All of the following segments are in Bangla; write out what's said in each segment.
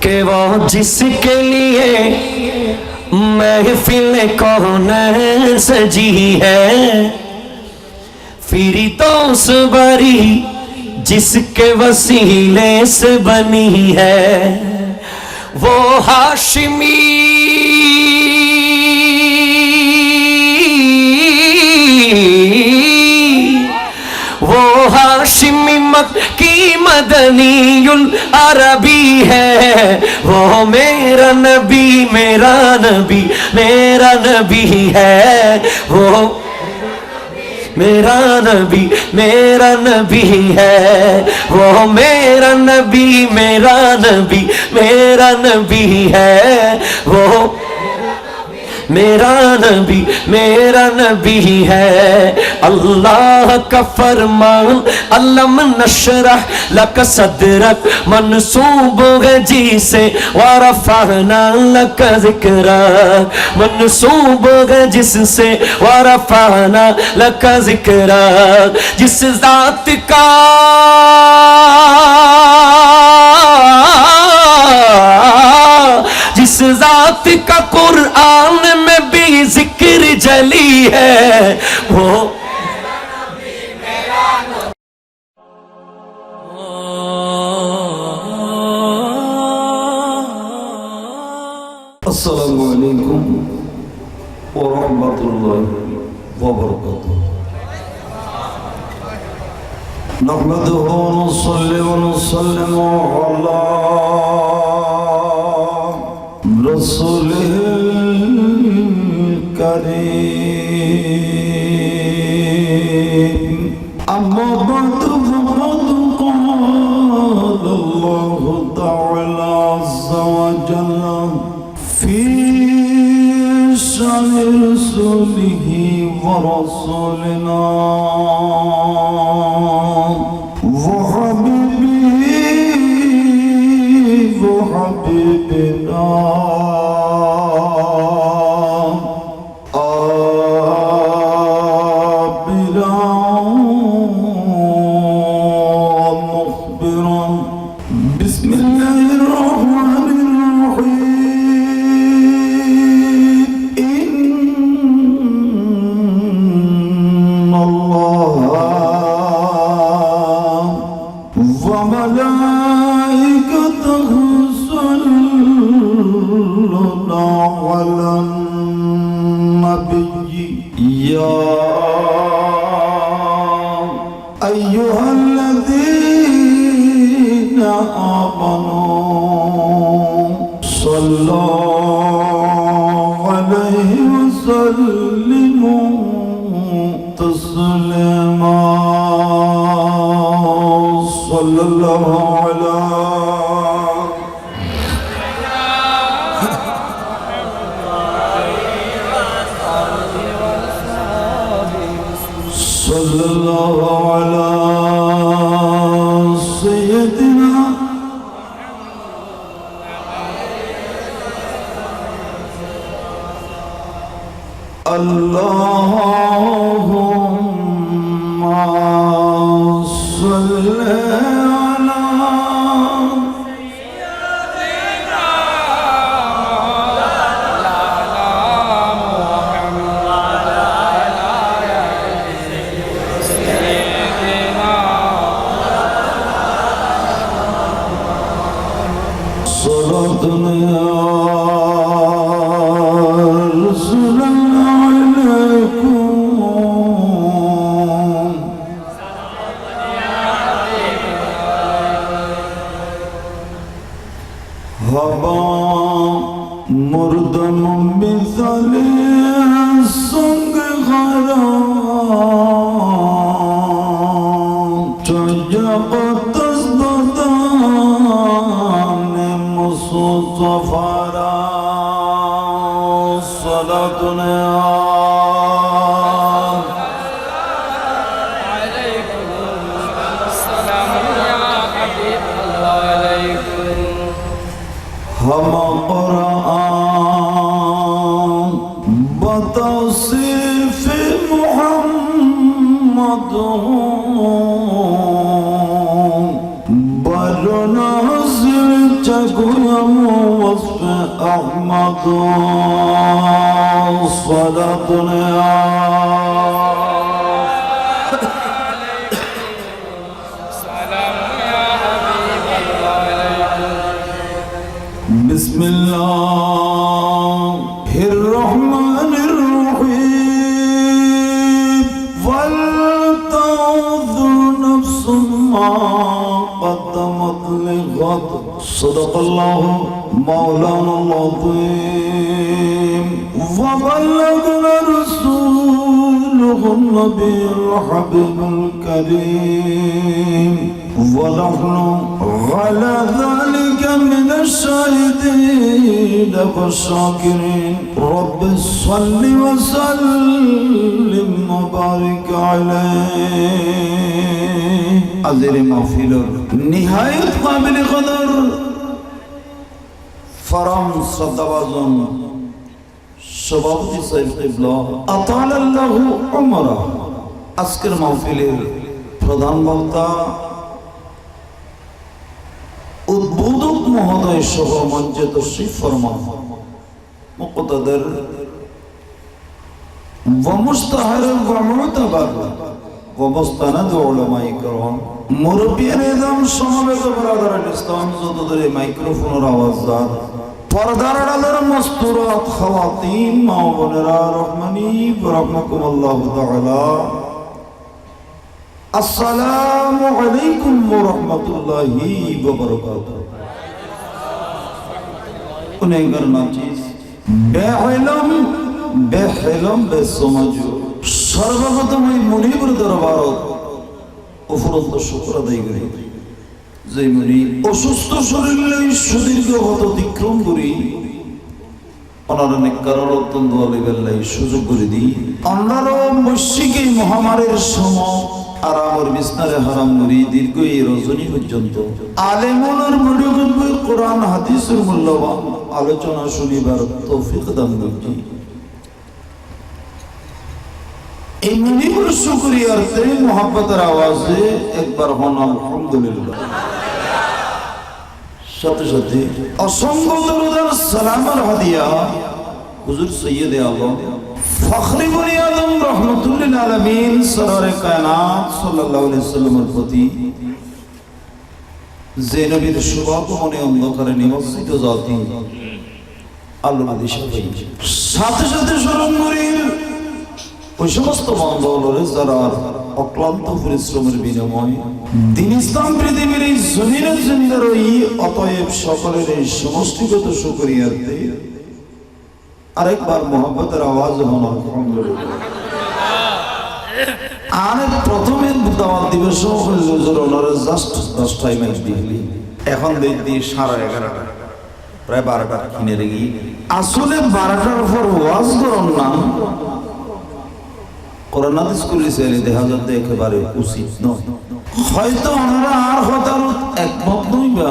के वो जिसके लिए महफिल कौन सजी है, फिरदौस बरी जिसके वसीले से बनी है, वो हाशिमी मक्की मदनीयुल अरबी है, वो मेरा नबी मेरा नबी मेरा नबी है, वो मेरा नबी मेरा नबी है, वो मेरा नबी मेरा नबी मेरा नबी है, वो मेरा नबी है। अल्लाह का फरमान अलम नशरह लक सदरक मनसूब है जी से वरफअना लक ज़िक्रक, मनसूब है जिससे वरफअना लक ज़िक्रक, जिस ज़ात का जिस ज़ात का कुरान में भी जिक्र जली है, वो अस्सलामु अलैकुम व रहमतुल्लाहि व बरकातुहू। नहमदुहु व नुसल्ली व नुसल्लिमु अला रसूलिल करीम। अम्मा बअद फक़द क़ाल अल्लाहु तआला अज़्ज़ा व जल्ला फ़ी शानि रसूलिही व रसूलिना व हबीबिही व हबीबिना Barona zil chaguyam وصف أحمد صلاتنا بسم الله الرحمن الرحيم ولتنظر نفس ما قدمت لغد صدق الله مولانا العظيم وبلغنا رسوله النبي الحبيب الكريم ونحن على ذلك من الشاهدين والشاكرين رب صل وسلم وبارك عليه عزيز محفل نهاية قابل قدر فرام صدوازن সভাপতি সাহেব কিবলা আতালাল্লাহু উমরা আজকের মাহফিলের প্রধান বক্তা উদ্বোধক মহোদয় সহ মঞ্চে তশরিফ ফরমান মুকতাদার ওয়া মুস্তাহার ওয়া মুতাবার ওয়া মুস্তানাদ উলামায়ে کرام মুরব্বিয়ান এজম সমবেত ব্রাদারান ইসলাম যতদূরে মাইক্রোফোনের আওয়াজ দার পর্দার আড়ালের মস্তুরাত খাওয়াতিন মা বোনেরা রহমানি রাহমাকুমুল্লাহ তাআলা আসসালামু আলাইকুম ওয়া রাহমাতুল্লাহি ওয়া বারাকাতুহু গুনাহগার নাচিস বেহলম বেসমজু সর্বপ্রথম এই মুনিবের দরবারত উপরন্ত শুকর আদায় করি যে মুনি অসুস্থ শরীর লই সুদীর্ঘ গত অতিক্রম করি ওনার অনেক কারণ অত্যন্ত আলিবেল্লাই সুযোগ করে দিই অন্যান্য বৈশ্বিক এই মহামারীর সময় আরামর বিছনারে হারাম করি দীর্ঘ এই রজনী পর্যন্ত আলেমুলের মুড়ি কোরআন হাদিসের মূল্যবান আলোচনা শুনিবার তৌফিক দান করি এই মুনিবের শুকরিয়ার্থে মোহাব্বতের আওয়াজে একবার হন আলহামদুলিল্লাহ সাথে সাথে অসংখ্য দরুদের সালামের হাদিয়া হুজুর সৈয়দে আলম ফখরে বনি আদম রহমাতুল্লিল আলামিন সরওয়ারে কায়নাত সাল্লাল্লাহু আলাইহি সাল্লামের প্রতি যে নবীর শুভাগমনে অন্ধকারে নিমজ্জিত জাতি আল্লাহ দিশা পাই সাথে সাথে স্মরণ করি ওই সমস্ত বান্ধবরে যারা অক্লান্ত পরিশ্রমের বিনিময়ে দিন ইসলাম পৃথিবীর এই জমিনের জিন্দার ওই অতএব সকলের এই সমষ্টিগত শুকরিয়ার্থে আরেকবার মোহাম্মতের আওয়াজ হন আলহামদুলিল্লাহ আর প্রথমে দাওয়াত দিবস হুজুর ওনারে জাস্ট 10টায় ম্যাচ দিলি এখন দেখি 11:30 প্রায় 12টা কিনে রেগি আসলে 12টার পর ওয়াজ করন না কোরআন হাদিস করলে সেরে দেখা যাতে একেবারে উচিত নয় হয়তো ওনারা আর হতার একমত নইবা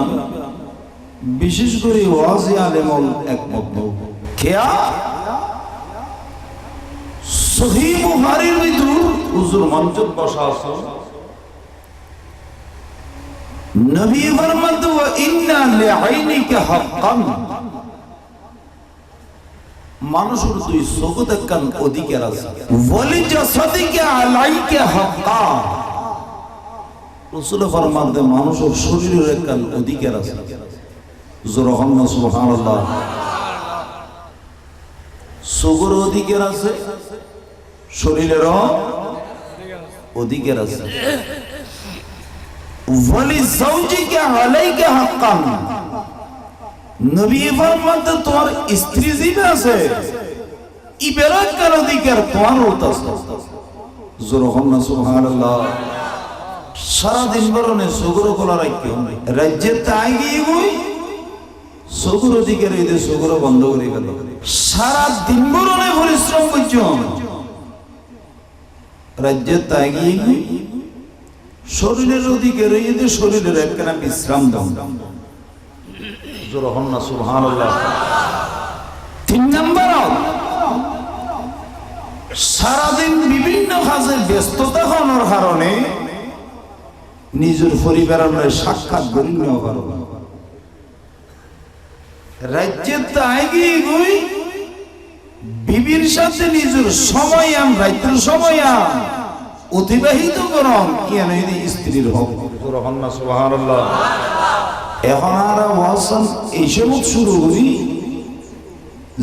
বিশেষ করে ওয়াজি আলেমল একমত নয় খেয়া সহিহ বুখারীর ভিতর হুজুর মঞ্চত বসা আছে নবী ফরমাত ওয়া ইন্না লিআইনিকা হাক্কান মানুষের দুই চোখত একখান অধিকার আছে ওয়ালি জাসাদিকা আলাইকা হাক্কা রাসূল ফরমান যে মানুষের শরীরের একখান অধিকার আছে জোরে হন সুবহানাল্লাহ চোখের অধিকার আছে শরীরেরও অধিকার আছে ওয়ালি যাওজিকা আলাইকা হাক্কান নবী ফরমান তোমার স্ত্রী জীবে আছে ইবেরাত কার অধিকার তোমার আছে জোরে হন সুবহানাল্লাহ সারা দিন বরনে সুগর কলা রাখতে হবে রাজ্যে তাই গিয়ে গই সুগর অধিকার এই যে সুগর বন্ধ করে গেল সারা দিন বরনে পরিশ্রম করছো রাজ্যে তাই গিয়ে গই শরীরের অধিকার এই যে শরীরের একখানা বিশ্রাম দাও জোরে হন সুবহানাল্লাহ 3 নাম্বার সারাদিন বিভিন্ন কাজে ব্যস্ততা হওয়ার কারণে নিজের পরিবারের সাক্ষাৎ করি না পারো রাজ্যের তাইগি গই বিবির সাথে নিজের সময় রাত্রের সময় অতিবাহিত করন কেন স্ত্রীর হক সুবহানাল্লাহ। এখন আর ওয়াসান এই সময় শুরু করি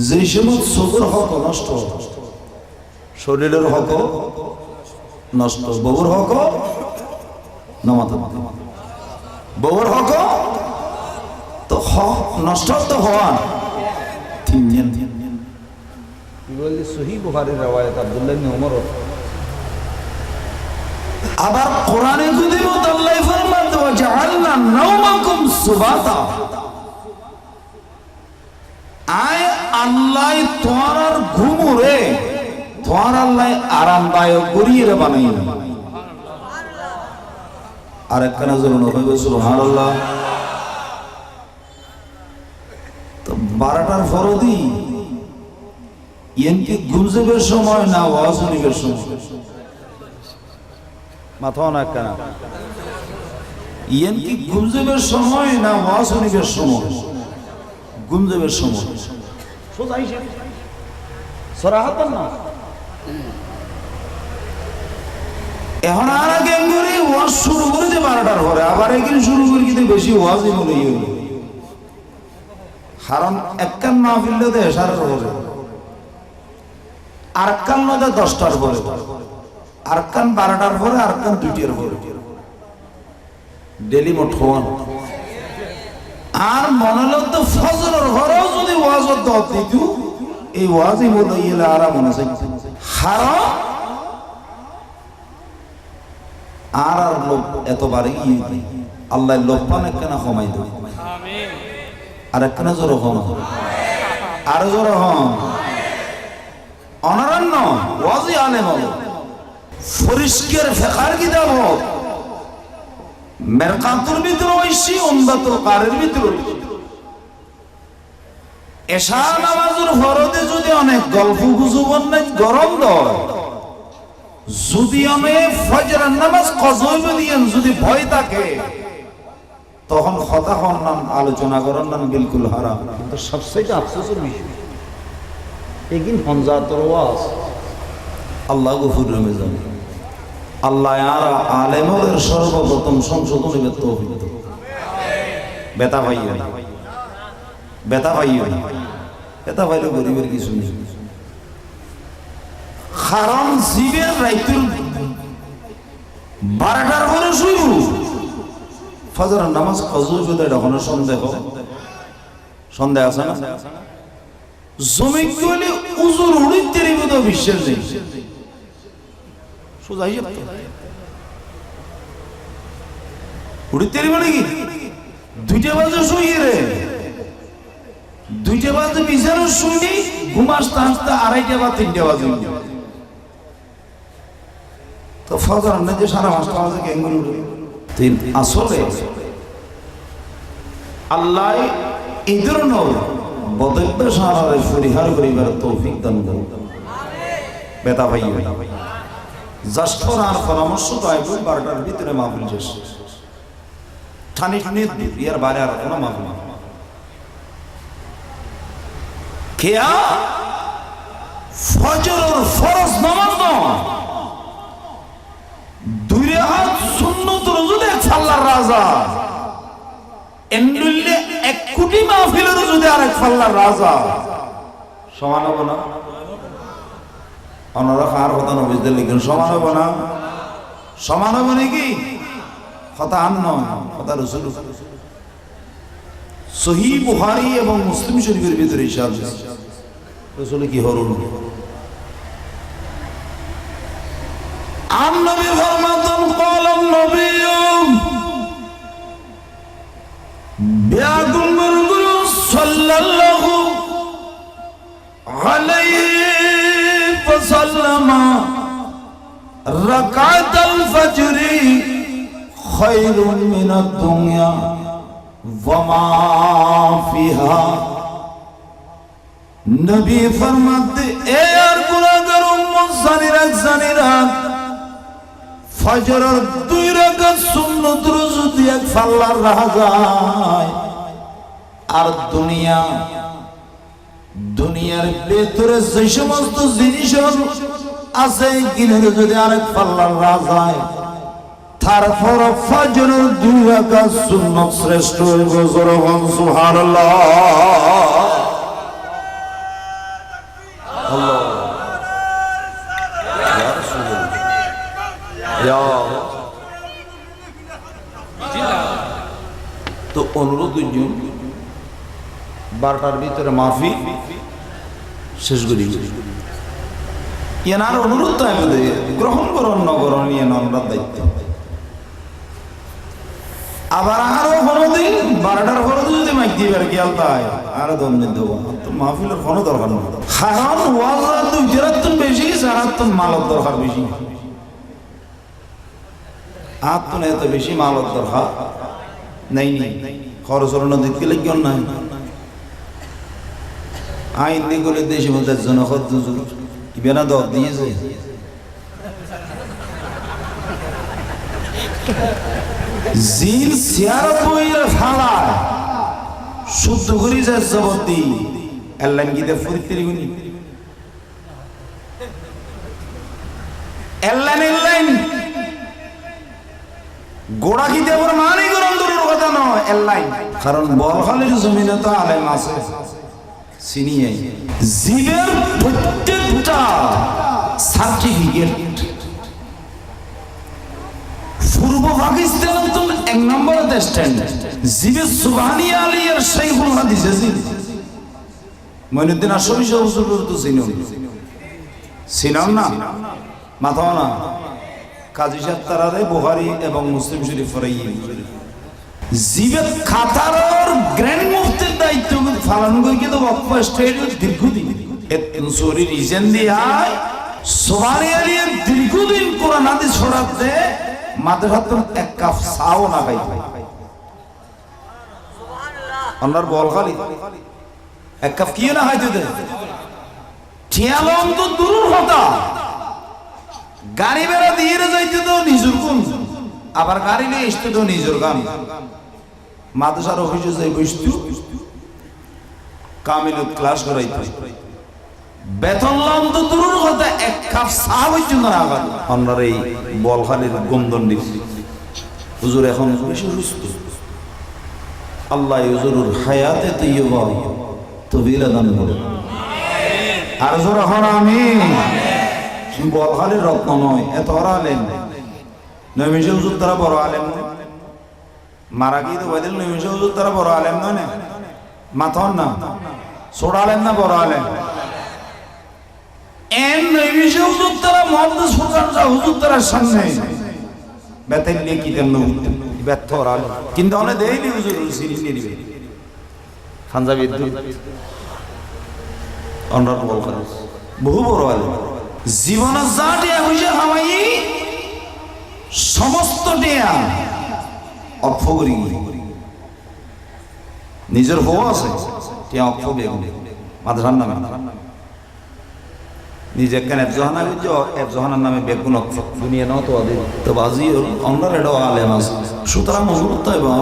যে সময় চোখের হক নষ্ট, শরীরের হক নষ্ট, বউর হক নমাতে বউর হক তো হক নষ্ট তো হওয়ার তিনজন সহিহ বুখারীর রওয়ায়াত আব্দুল্লাহ ইবনে ওমর। আবার কোরআনে যদি আল্লাহ ফরমাতে ওয়া জাআলনা নাওমাকুম সুবাতা, আয় আল্লাহ তোমার ঘুমরে তোমার আল্লাহ আরামদায়ক করিয়ে বানাই। আরেকটা নজর নবী সুবহানাল্লাহ। তো 12টার ফরদি এনকি গুমজবের সময় না ওয়াজ শুনিবার সময়, মাথা না কেন এনকি গুমজবের সময় না ওয়াজ শুনিবার সময়, গুমজবের সময় সোজা হিসেব সরাহাতান না। এখন আর আগে করে ওয়াজ শুরু করে দে 12টার পরে, আবার এখানে শুরু করে কিন্তু বেশি ওয়াজই বলে কারণ একখান মাহফিল দে সারার পরে, আর কান নদে 10টার পরে, আর কান 12টার পরে, আর কান 2টার পরে, ডেলি মোট হওয়ান। আর মনে লাগতো ফজরের ঘরেও যদি ওয়াজত দত দিত, এই ওয়াজই বলে ইয়েলে আরাম মনে চাই হারা আর আর লোক এতবারে আল্লাহ লোক পান কেন কমাই দেবে। আর একখানে জোর হন, আর জোর হন অনারণ্য ওয়াজি আলেম হল ফরিস্কের ফেকার কিতাব হোক, মেরকাতুর ভিতরে ঐশী, উমদাতুল কারির ভিতরে এশা নামাজের ফরদে যদি অনেক গল্প গুজব নাই গরম দয়, যদি অনেক ফজরের নামাজ কজইবে দিয়েন যদি ভয় থাকে, তখন কথা হন নাম আলোচনা করার নাম বিলকুল হারাম। কিন্তু সবচেয়ে আফসোসের বিষয় এগিন হনজাতর ওয়াজ আল্লাহ গফুর রহমে জানে। আল্লাহ আর আলেমের সর্বপ্রথম সংশোধন তৌফিক দাও। বেতা ভাই বেতা ভাই বেতা ভাইলে গরিবের কিছু নেই। কারণ জীবের রাইতুর 12টার পরে শুরু ফজরের নামাজ কজু যদি এটা কোনো সন্দেহ আছে না? জমি গেলে উজুর উড়িতে রিবে তো বিশ্বাস নেই। সোজা হিসাব তো উড়িতে রিবে নাকি 2টা বাজে শুইয়ে রে, 2টা বাজে বিছানো শুনি ঘুমাসতে হাসতে 2:30 বা 3টা বাজে। তো ফজর না যে সারা 5টা বাজে কেঙ্গুল তিন আসলে আল্লাহ এই ধরনের বদলবে সারারে পরিহার করিবার তৌফিক দান করুন। বেতা ভাই জাস্টর আর পরামর্শ তো আইব 12টার ভিতরে মাহফিল শেষ, ঠানি ঠানি ইয়ার বাইরে আর কোনো মাহফিল খেয়া ফজরের ফরজ নামাজ নয়, 2 রাকাত সুন্নত রুজুদে আল্লাহর রাজা এন্ডুল্লে 1 কোটি মাহফিলের যদি আরেক আল্লাহর রাজা সমান হবে না? অন্যরা কার কথা নবীদের লিখেন সমান হবে না? সমান হবে নাকি? কথা আন নয়, কথা রাসূল। সহিহ বুখারী এবং মুসলিম শরীফের ভিতরে ইরশাদ রাসূল কি হরুন আন নবী ফরমাতেন قال النبي বিয়াকুল মুরগুল সাল্লাল্লাহু আলাইহি ওয়াসাল্লাম রাকাতাল ফজর খায়রুন মিনাদ দুনিয়া ওয়া মা ফিহা। নবী ফরমাতে এ আর গুনাহগার উম্মত জানিরা ফজরের 2 রাকাত সুন্নত রুজু দিয়ে আল্লাহর রাজা আর দুনিয়ার ভেতরে যে সমস্ত জিনিস আছে কিনের যদি আরেক পাল্লার রাজায় তারপর ফজরের 2 রাকাত সুন্নাত শ্রেষ্ঠ হইব জোরগণ সুবহানাল্লাহ আল্লাহ ইয়া রাসূলুল্লাহ ইয়া তো অনুরোধ করছি 12টার ভিতরে মাফি শেষ করি এনার অনুরোধ তাই গ্রহণ করুন নগরণ এনার দায়িত্ব আবার আরো কোনোদিন 12টার পরে যদি মাইক দিবার খেয়াল তাই আরো দম নিতে দেবো তো মাহফিলের কোনো দরকার নেই কারণ ওয়াজ দুইটার তো বেশি সারার তো মালত দরকার বেশি আর তো এত বেশি মালত দরকার নাই খরচের নদীত গেলে কেউ নাই আইন দিগুলো দেশে মধ্যে জনখত বেনা দর দিয়েছে জিন সিয়ার বইয়ের ফালায় শুদ্ধ করি যায় জবতি আল্লাহ গীতে ফুরিতে গুনি আল্লাহ গোড়া গীতে ওর মানি গরম দূরের কথা নয় আল্লাহ কারণ বলখালির জমিনে তো আলেম আছে চিনিয়ে জীবের প্রত্যেকটা সার্টিফিকেট পূর্ব পাকিস্তান তো 1 নম্বর দেশ জীবের সুবহানি আলিয়ার শাইখুল হাদিস জিন মঈনুদ্দিন আশরাফি হুজুর তো চিনেন না মাথাও না কাজী সাহেব তারারে বুখারী এবং মুসলিম শরীফ পড়াই জীবের খাতার গ্র্যান্ড মুফতির দায়িত্ব পালন করে কিন্তু বক্তা স্টেট দীর্ঘদিন এত সরি রিজন দিয়ায় সুবহানি আলিয়ার দীর্ঘদিন কোরআন হাদিস ছড়াতে মাদ্রাসাতুল এক কাপ চাও না খাই আপনার বল খালি এক কাপ কি না খাইতে দে ঠিয়ালম তো দূর হতা গাড়ি বেড়া দিয়ে যাইতে তো নিজের কোন আবার গাড়ি নিয়ে আসতে তো নিজের গান মাদ্রাসার অফিসে যাই বসতু কামিলত ক্লাস করাইতে বেতন লাম তো দূর কথা এক কাপ চা হইছে না আবার আপনার এই বলখালির গমদন্ডি হুজুর এখন বেশি সুস্থ আল্লাহ হুজুরের হায়াতে তৈয়বা তবিলা দান করুন আর হুজুর এখন আমি বলখালির রত্ন নয় এত আলেম নৈমিষে হুজুর তারা বড় আলেম মারা গিয়ে তো বলেন নৈমিষে হুজুর তারা বড় আলেম নয় না মাথন না ছোট আলেম না বড় আলেম এন নৈমিষে হুজুর তারা মহাদেশ ফুকান হুজুর তারার সামনে বেতেন নিয়ে কি দেন ব্যর্থ আলেম কিন্তু অনেক দেয়নি হুজুর সিরিজ নিয়ে দিবে পাঞ্জাবি অন্যান্য বলখালি বহু বড় আলেম জীবনের যা টিয়া হইছে হামাই সমস্ত টিয়া অক্ষ করি নিজের হওয়া আছে টিয়া অক্ষ বেগুন মাদ্রাসার নামে নিজে কেন এফজহানার নামে বেগুন অক্ষ দুনিয়া নাও তো আদি তো বাজি অন্যার এটাও আলেম আছে সুতরাং মজুর তাই বা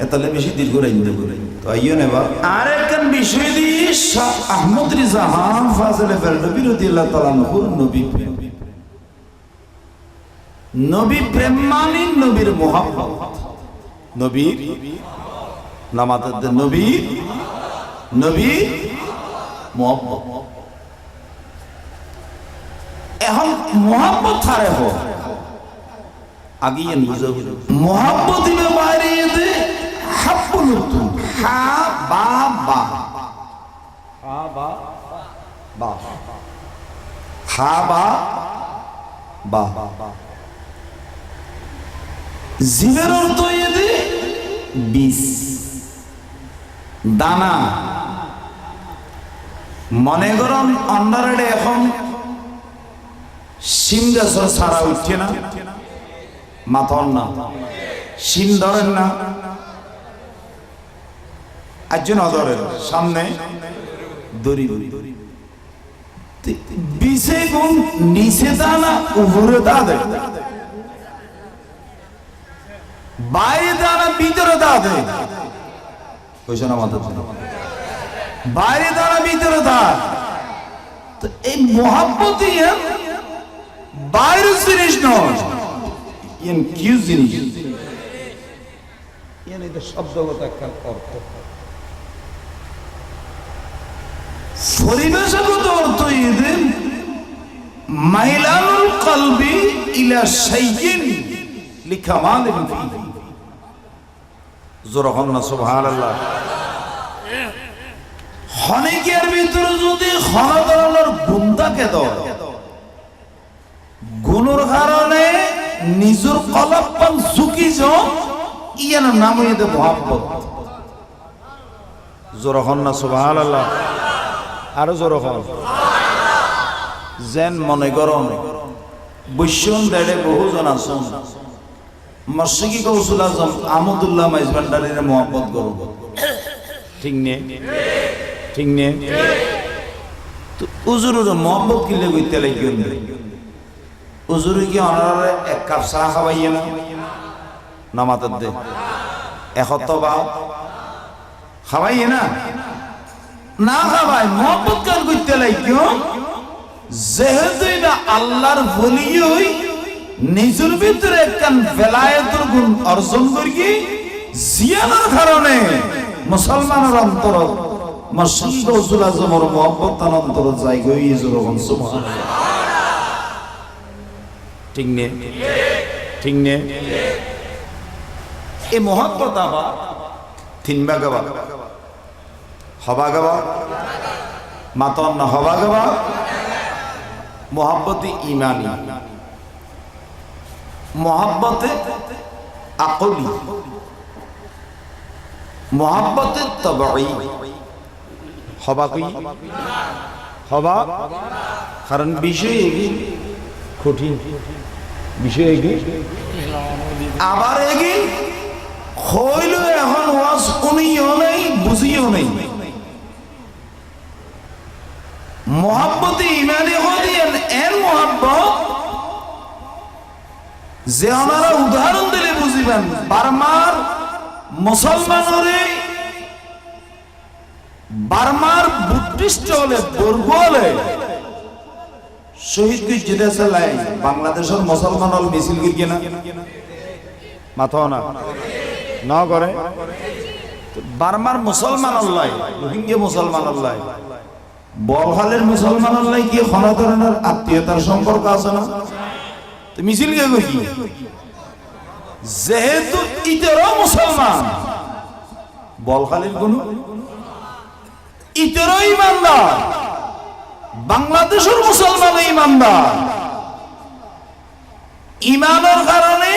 এতালে বেশি দীর্ঘ রাইন্দে করে তো আইও নেবা আর একখান বিষয় দিয়ে শাহ আহমদ রিজা ফাজলে বেরলভী রাদিয়াল্লাহু তাআলা নূর নবী প্রেম মানে নবীর মোহাব্বত নবীর নামাতের নবী মোহাব্বত এখন মোহাব্বত ছাড়ে হোক আগিয়ে বুঝে মোহাব্বত দিবে বাইরে এতে হাব্বুল নতুন হা বা বা হা বা বা হা বা বা জীবের অর্থ এতে বীজ দানা মনে করুন অন্ধারে এখন সিম গাছের ছাড়া উঠছে না মাথন না সিম ধরেন না একজন ধরেন সামনে দড়ি বিশে গুণ নিচে দানা উপরে দা দেয় বাইরে দানা ভিতরে দা দেয় কইছেন আমাদের বাইরে দাঁড়া ভিতরে দাঁড়। তো এই মোহাব্বতই বাইরের জিনিস নয়, কি জিনিস? এটা শব্দগত একটা অর্থ। পরিবেশগত অর্থ এদের মাইলানুল কলবি ইলা শাইইন লিকামালিন ফিহি। জোরে হন না সুবহানাল্লাহ। হনিকের ভিতরে যদি খনদরনের গুন্দাকে দাও, গুণের কারণে নিজের কলব পান ঝুঁকি যাও, ইয়ার নাম হইতে মোহাব্বত। জোরে হন না সুবহানাল্লাহ। আরো জোরে হন। যেন মনে করুন বৈশ্যন দেড়ে বহুজন আছেন, মর্শিকি কৌশল আজম আহমদুল্লাহ মাইজ ভান্ডারীর মোহাব্বত করব, ঠিক নে? ঠিক নে? তো উজুরের মোহাব্বত কিনলে কইতে লাগবেন, উজুরে কি অনারে এক কাপ চা খাওয়াইয়ে না নামাতের দে একত্র বা খাওয়াইয়ে না, না খাওয়াই মোহাব্বত কার করতে লাগবে? যেহেতু না আল্লাহর বলিই নিজের ভিতরে একখান বেলায়েতের গুণ অর্জন করি, জিয়ানোর কারণে মুসলমানের অন্তর মসজিদ রসুল আজমের মোহাব্বত অন্তর জায়গা হয়ে যখন সুবহানাল্লাহ। ঠিক নে? ঠিক নে? এই মোহাব্বত আবার তিন ভাগা হবা গাবা মাতন না হবা গাবা মোহাব্বতে ইমানি, মোহাব্বতে আকলি, মোহাব্বতে তবঈ। হবা কই? হবা কারণ বিষয় এগি কঠিন, বিষয় এগি আবার এগি হইল এখন ওয়াজ উনিও নেই বুঝিও নেই। মোহাব্বতে ইমানি হদিয়েন এর মোহাব্বত যে ওনারা উদাহরণ দিলে বুঝিবেন। বার্মার মুসলমানরে বার্মার বুদ্ধিস্ট হলে বর্গ হলে শহীদ জিদে চালাই বাংলাদেশের মুসলমান হল মিছিল গিয়ে না মাথা না না করে। বার্মার মুসলমান আল্লাহ, রোহিঙ্গা মুসলমান আল্লাহ, বলহালের মুসলমান আল্লাহ কি কোনো ধরনের আত্মীয়তার সম্পর্ক আছে না? তো মিছিল কে কই? যেহেতু ইতেরও মুসলমান, বলখালির কোন ইতেরও ইমানদার, বাংলাদেশের মুসলমান ইমানদার, ইমানের কারণে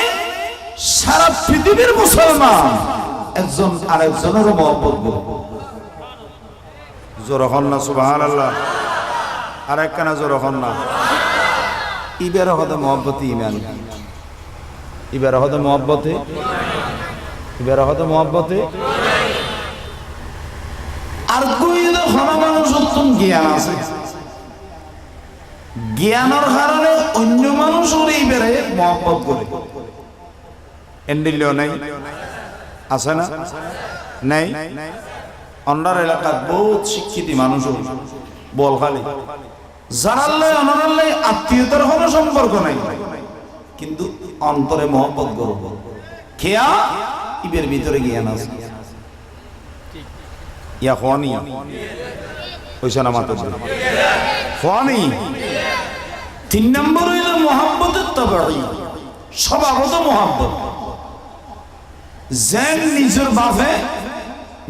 সারা পৃথিবীর মুসলমান একজন আরেকজনের মহব্বত করবে। জোরে হন না সুবহানাল্লাহ। আর একখানা জোরে হন না। ইবের হতে মহব্বতে ইমান, ইবের হতে মহব্বতে, ইবের হতে মহব্বতে। আর কইলে কোন মানুষ উত্তম জ্ঞান আছে, জ্ঞানের কারণে অন্য মানুষের ইবেরে মহব্বত করে। এন্ডিলেও নাই আছে না? নাই। অন্যার এলাকার বহুত শিক্ষিত মানুষ বলখালি, যারা অনারাল্লাই আত্মীয়তার কোনো সম্পর্ক নাই, কিন্তু অন্তরে মহব্বত করব। খেয়া ইবের ভিতরে জ্ঞান আছে। ইয়া খোয়ানি হইছে না মাত্র খোয়ানি। 3 নম্বর হইল মহব্বতের তবঈ, স্বভাবত মহব্বত। যেন নিজের বাপে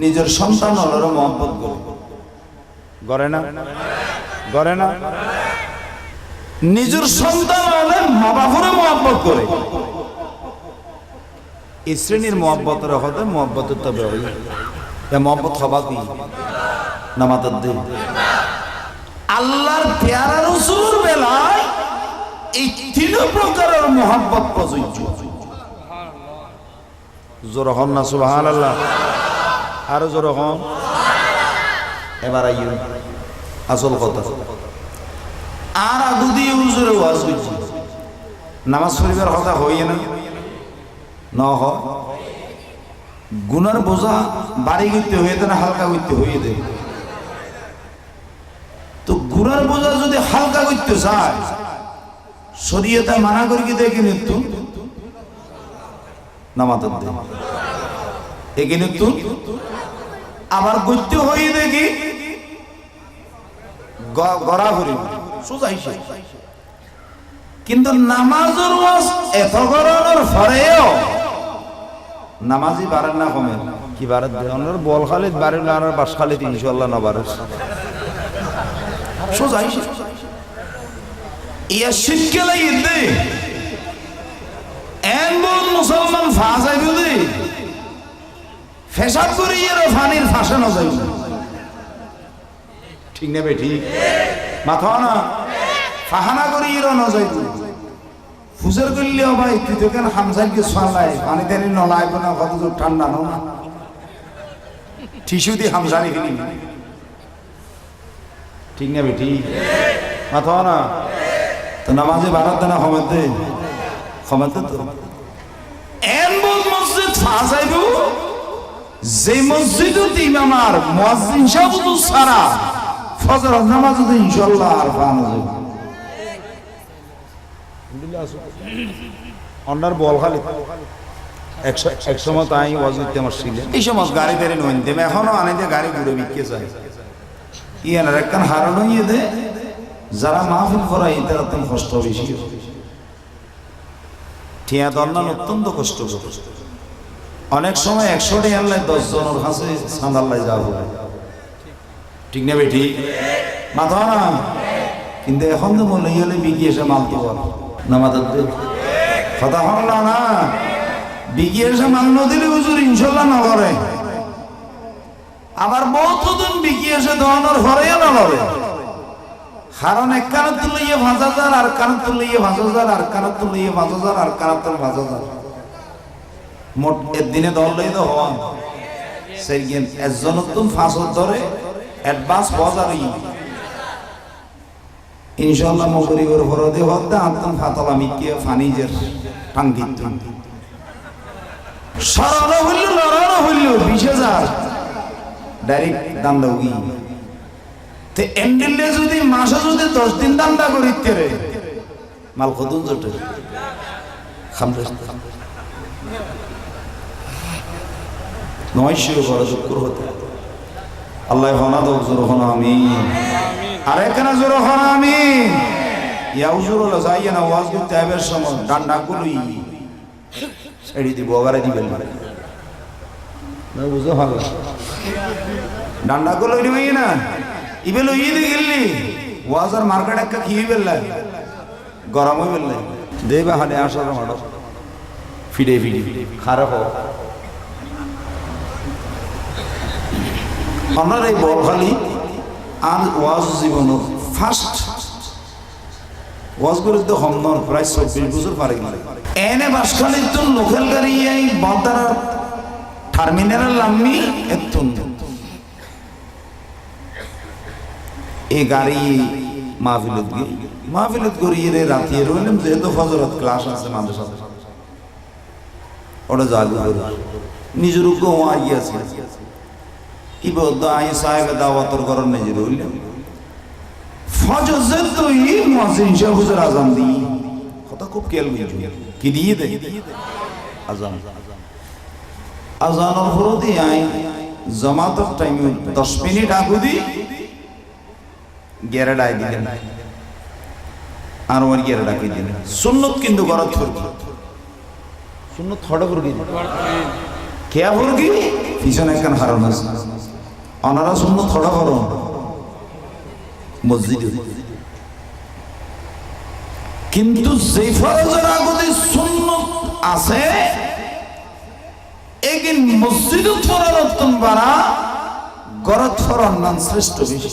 নিজের সন্তান হলের মহব্বত করে না? করে না? নিজের সন্তান হলে মা বাপরে মহব্বত করে। এই শ্রেণীর মহব্বতের হতে মহব্বতের তবঈ। মহব্বত হবা কি নামাতের দিন আল্লাহর পেয়ারা রাসূলের বেলায় এই 3 প্রকারের মহব্বত প্রযোজ্য। জোরে হন না সুবহানাল্লাহ। আরো জোরে হন। এবার আইয়ো আসল কথা। আর আগু দিয়ে হুজুরে ওয়াজ করছি, নামাজ পড়িবার কথা হইয়ে না? ন হয় গুনার বোঝা বাড়ি করতে হয়ে না হালকা করতে হয়ে দেয়। তো গুনার বোঝা যদি হালকা করতে চায় শরীয়তে মানা করি কি দেখি নিত্য নামাজ এখানে তো আবার করতে হয়ে দেখি গড়া করি সোজা হিসেবে। কিন্তু নামাজের ওয়াজ এত গড়ানোর পরেও নামাজি বাড়েন না কমে কি বাড়ে ওনার বল খালিদ বাড়িল আর বাস খালিদ ইনশাল্লাহ না বাড়ে সোজা হিসেবে। ইয়া শিক্ষা লাগিয়ে দে এমন মুসলমান ফাঁসাই বুঝি ফেসাদ করে এর ফানির ফাঁসানো যাই ঠিক নেবে ঠিক মাথা না ফাহানা করে এর না যাই ফুজের করলেও ভাই তুই তো কেন হামসাইকে সালাই পানি টানি নলাইব না কত জোর ঠান্ডা না টিস্যু দিয়ে হামসানি ফেলি ঠিক নেবে ঠিক মাথা না তো নামাজে বাড়াতে না ক্ষমাতে ক্ষমাতে তো এমন মসজিদ ফাঁসাইব যে মসজিদত ইমামার মুয়াজ্জিন সাহেব সারা ফজর নামাজ তো ইনশাআল্লাহ আর পাওয়া যাবে অন্যার বল খালি এক সময় তাই ওয়াজিতে আমার ছিল এই সময় গাড়ি বেরে নইন দেবে এখনো আনাইতে গাড়ি ঘুরে বিকে যায় ইয়ার একখান হারানো ইয়ে দে যারা মাহফিল করায় তারা তো কষ্ট বেশি ঠিয়া দন্নান অত্যন্ত কষ্ট অনেক সময় 100 টাকা আল্লাহ 10 জনের কাছে সান্দাল্লাই যাবো ঠিক না বেটি মাথা না কিন্তু এখন তো মনে হলে বিকি এসে মালতে পার নামাজের কথা হল না বিকি এসে মাল না দিলে হুজুর ইনশাল্লাহ না করে আবার বহুত দিন বিকি এসে দেওয়ানোর ঘরে না লড়ে কারণ এক কানত তুলে 5000 আর কানত তুলে 5000 আর কানত তুলে 5000 আর কানত তুলে 5000 মোট একদিনে দললেই তো হওয়া সেই গেম একজন তুমি 500 ধরে অ্যাডভান্স বাজারই ইনশাআল্লাহ মগরিবের ফরদে হদ্দা আতন ফাতলা মিকে ফানিজের টাঙ্গিত সারা হইল লড়ানো হইল 20000 ডাইরেক্ট দাম দাওগি তে এন্ডেলে যদি মাসে যদি 10 দিন দামটা করিতে রে মাল কদুন জটে খামরেস নয়শো বড় দুঃখ হতে আল্লাহ হনা দো জোর হনা আমিন আর এখানে জোর হনা আমিন ইয়া উজুর হলো যাইয়া না ওয়াজ করতে আইবার সময় ডান্ডা গুলোই ছেড়ে দিব ওগারে দিবেন না বুঝো ভালো ডান্ডা গুলোই দিবই না ইবেলো ঈদ গেলি ওয়াজার মার্কেট একটা খেয়ে বেললা গরম হয়ে বেললা দেবা হালে আসার মাড়ো ফিরে ফিরে খারাপ হোক আমার এই বলখালি আর ওয়াজ জীবন ফার্স্ট ওয়াজ করে তো হমনর প্রায় 24 বছর পারে গেলে এনে বাসখালি তো লোকাল গাড়ি এই বান্দার টার্মিনাল লাম্মি এতুন এই গাড়ি মাহফিলত করিয়ে রে রাতিয়ে রইলাম যেহেতু ফজরত ক্লাস আছে মাদ্রাসাতে ওটা জাগু করে নিজের উপর ওয়াই আছে ইবদ আই সাহেব দাওয়াতর করার নিজে রইলাম ফজর যেতই মুয়াজ্জিন সাহেব হুজুর আযান দি কথা খুব খেয়াল করি কি দিয়ে দেয় আযান আযানের ফরদি আই জামাতের টাইম 10 মিনিট আগে দি গেরা ডাই দিলেন আর ওর গেরা ডাকি দিলেন সুন্নত কিন্তু গরত করবে সুন্নত থড়া করবে কেয়া করবে পিছনে একখান হারান আছে অনারা সুন্নত থড়া করো মসজিদে কিন্তু যে ফরজের আগে সুন্নত আছে এগিন মসজিদে থড়া রতন বাড়া গরত ফরন নাম শ্রেষ্ঠ বেশি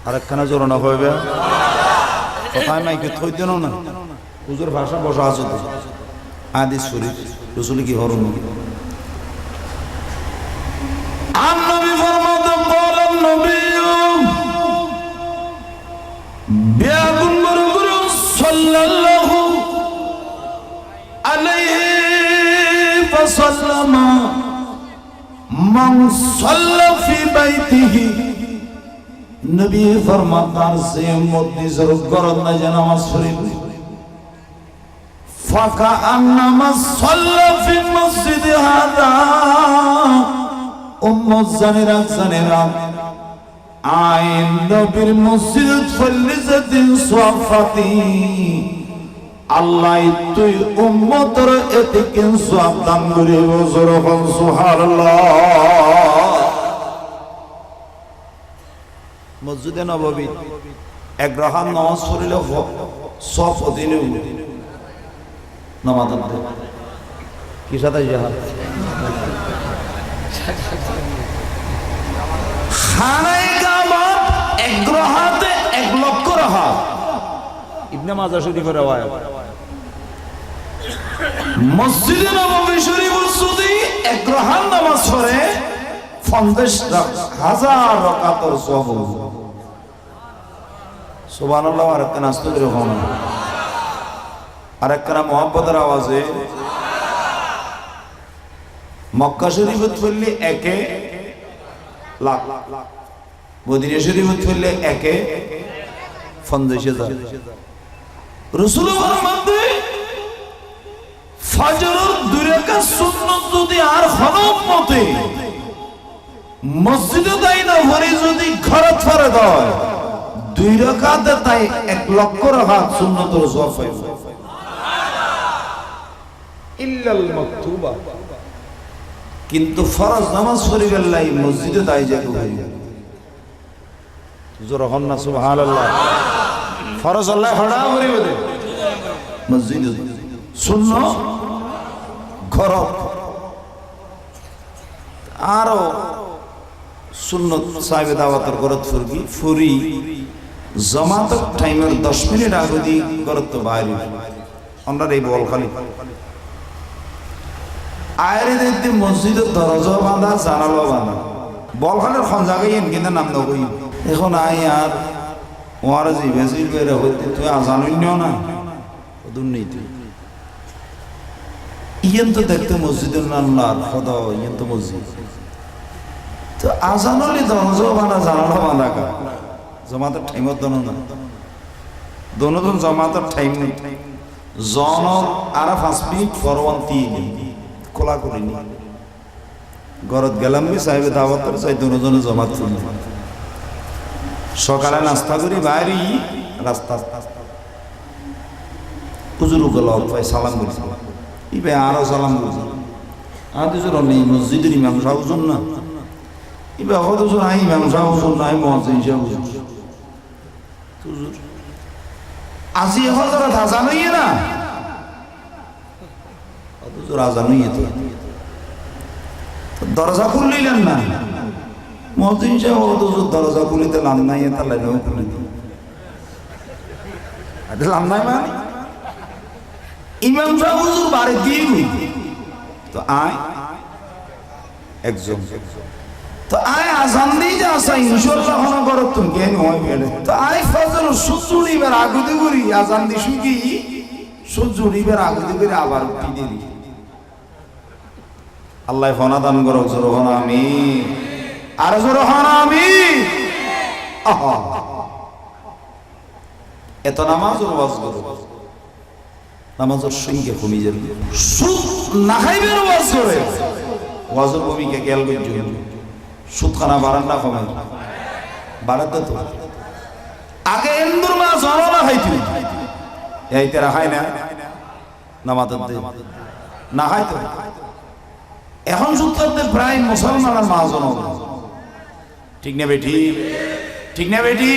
আরেকখানা জোরানো হইবে কোথায় মাইকে থই দেন না হুজুর ভাষা বসা আছে তো আদি শরীফ রসুল কি হরম আন নবী ফরমাতে বলেন নবী বিয়াগুন গুরু সাল্লাল্লাহু আলাইহি মান সাল্লা ফি বাইতিহি নবী ফরমাতার সে উম্মত নিজের ঘরত না যে নামাজ পড়িবে ফাকা আন্নামা সাল্লা ফি মসজিদ হাদা উম্মত জানেরা আইন নবীর মসজিদ ফল্লিজাতিন সাফাতি আল্লাহ তুই উম্মতের এতিকিন সওয়াব দান করিব জোরখন সুবহানাল্লাহ মসজিদে নববী এক রাকাত নামাজ পড়িলে সব অধীনে নামাজ পড়তে কি সাথে জাহাজ খানায়ে কাবা এক রাকাতে 1 লক্ষ রাকাত ইবনে মাজাহ শরীফের রওয়ায়াত মসজিদে নববী শরীফ যদি 1 রাকাত নামাজ পড়ে 50,000 রাকাতের সওয়াব সুবহানাল্লাহ আর একটা নাস্তুর হন আর একটা মুহাব্বতের আওয়াজে মক্কা শরীফত পড়লে 1 লাখ মদিনা শরীফত পড়লে 50,000 রাসূলুল্লাহ ফরমাতে ফজরের 2 রাকাত সুন্নাত যদি আর হনম মতে মসজিদে তাই না পড়ে যদি ঘরত পড়ে দেয় 2 রাকাতে তাই 1 লক্ষ রাকাত সুন্নাতের সওয়াব পাইবে ইল্লাল মাকতুবা কিন্তু ফরজ নামাজ পড়িবে লাই মসজিদে তাই যাবে ভাই জোরে হন না সুবহানাল্লাহ ফরজ আল্লাহ হড়া করিবে দে মসজিদে সুন্নাত ঘরত আরো সুন্নত সাহেব দাওয়াতের ঘরত ফুরি জামাতের টাইমের 10 মিনিট আগে দি ঘরত বাইরে আমরা এই বল খালি আয়রে দেখতে মসজিদের দরজা বাঁধা জানালা বাঁধা বল খালের খন জায়গায় কিন্তু নাম নকই এখন আই আর ওয়ার জি বেসিল বেরে হইতে তুই আজানুন্য না দুর্নীতি ইয়েন তো দেখতে মসজিদের নাম না খোদা ইয়েন তো মসজিদ তো আজানলি দরজা বাঁধা জানালা বাঁধা কা জমাতের টাইমত দনো না দনোজন জমাতের টাইম জন আর 5 মিনিট ফরওয়ান 3 খোলা করিনি ঘরত গেলাম বি সাহেব দাওয়াতের চাই দুজনে জমাত শুনি সকালে নাস্তা করি বাইরে রাস্তা হুজুর গেল ভাই সালাম করি ইবে আরো সালাম করি আদিজুর নেই মসজিদের ইমাম সাহেব হুজুর না ইবে হুজুর আই ইমাম সাহেব হুজুর নাই মুয়াজ্জিন সাহেব হুজুর আজি হযরত আযান হইয়ে না হুজুর আযান হইয়ে তো দরজা খুললেন না মুয়াজ্জিন সাহেব হুজুর দরজা খুলিতে লাম নাই তাহলে নও খুলি আদে লাম নাই মানে ইমাম সাহেব হুজুর বাড়ি দিয়ে তো আয় একজন তো আয় আজান দিয়ে যা আসা ইনশাআল্লাহ হনা করত তুমি কেন হয় বেড়ে তো আয় ফজর সুজুরিবার আগুদি করি আজান দি শুকি সুজুরিবার আগুদি করে আবার উঠি দেরি আল্লাহ ফনা দান করো জোর হন আমিন আর জোর হন আমিন আহা এত নামাজ ওয়াজ করো নামাজের সংখ্যা কমে যাবে সুদ না খাইবেন ওয়াজ করে ওয়াজের ভূমিকা খেয়াল করছেন সুদ খানা বাড়ান না কমে বাড়াতে তো আগে এন্দুর মাছ অনলা খাইতি এই তেরা খাই না নামাজের দে না খাইতো এখন সুদ করতে প্রায় মুসলমানের মাছ অনলা ঠিক না বেটি ঠিক না বেটি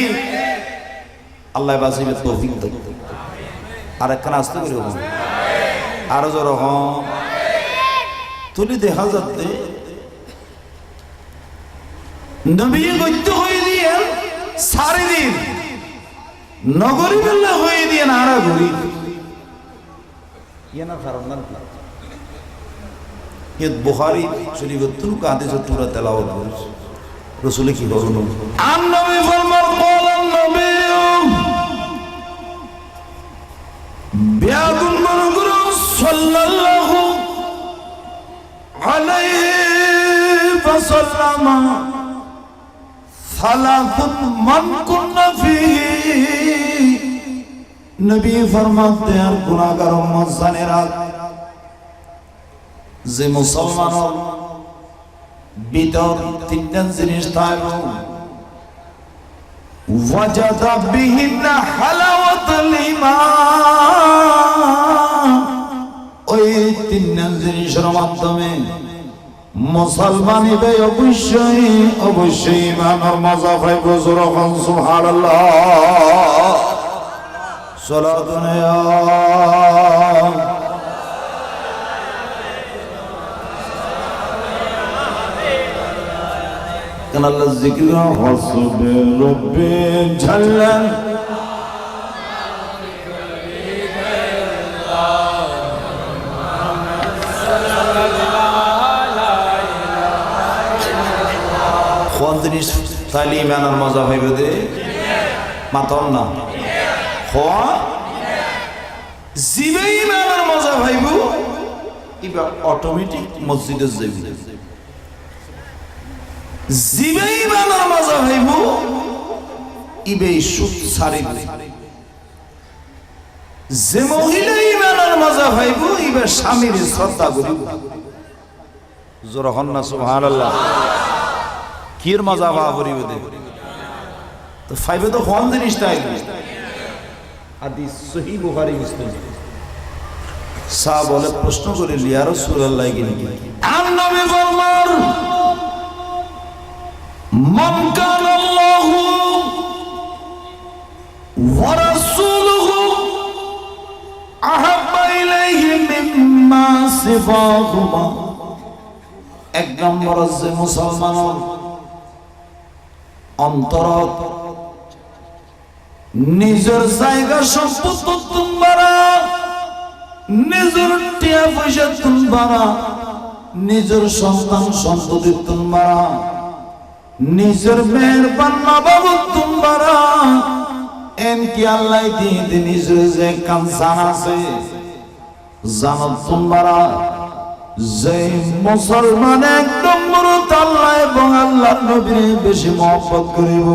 আল্লাহ বাসিবে তৌফিক দেন আর একখান আসতে করি আরো জোর তুলি দেখা যাচ্ছে নবী গদ্য হয়ে দিয়ে 4 দিন নগরী বেলা হয়ে দিয়ে নারা ঘুরি ইয়ে না কারণ না ইয়ে বুখারী শরীফের তুরুক হাদিস তুরা তেলাওয়াত করেছে রাসূল কি বলেন আন নবী ফরমান কওলান নবী বিয়াগুন মনগুরু সাল্লাল্লাহু আলাইহি ওয়া وسلم ثلاث من كن فيه নবী ফরমাতে আর গুনাহগার উম্মত জানেরা যে মুসলমানের ভিতর তিনটা জিনিস থাকবে ওয়াজাদা বিহিন্না হালাওয়াতুল ঈমান ওই তিনটা জিনিসের মাধ্যমে মুসলমান হবে অবশ্যই ইমানের মজা পাইবে যখন সুবহানাল্লাহ সালাতুন ইয়া কান আল্লাহ জিকির হসবে রব্বে ঝাল্লান কোন জিনিস তাইলে ইমানের মজা হইবে দে মাতন না হওয়া জিবে ইমানের মজা হইব ইবা অটোমেটিক মসজিদে যাইবে জিবে ইমানের মজা হইব ইবে সুদ ছাড়িবে যে মহিলা ইমানের মজা হইব ইবে স্বামীর শ্রদ্ধা করিব জোর হন না সুবহানাল্লাহ কির মজা বা করিব দে তো ফাইবে তো কোন জিনিস তাই হাদিস সহিহ বুখারী মুসলিম সাহাবা বলে প্রশ্ন করে ইয়া রাসূলুল্লাহ কি নবী ফরমান মান কানা আল্লাহু ওয়া রাসূলুহু আহাব্বা ইলাইহি মিম্মা সিফাহুমা এক নম্বর যে মুসলমান অন্তর নিজের জায়গা সম্পত্তি তোমারা নিজের টিয়া পয়সা তোমারা নিজের সন্তান সন্ততি তোমারা নিজের মেহরবান বাবু তোমারা এমনকি আল্লাহ দিয়ে নিজের যে কানসান আছে জানো তোমারা যে মুসলমান এক নম্বর আল্লাহ এবং আল্লাহর নবীর বেশি মহব্বত করিব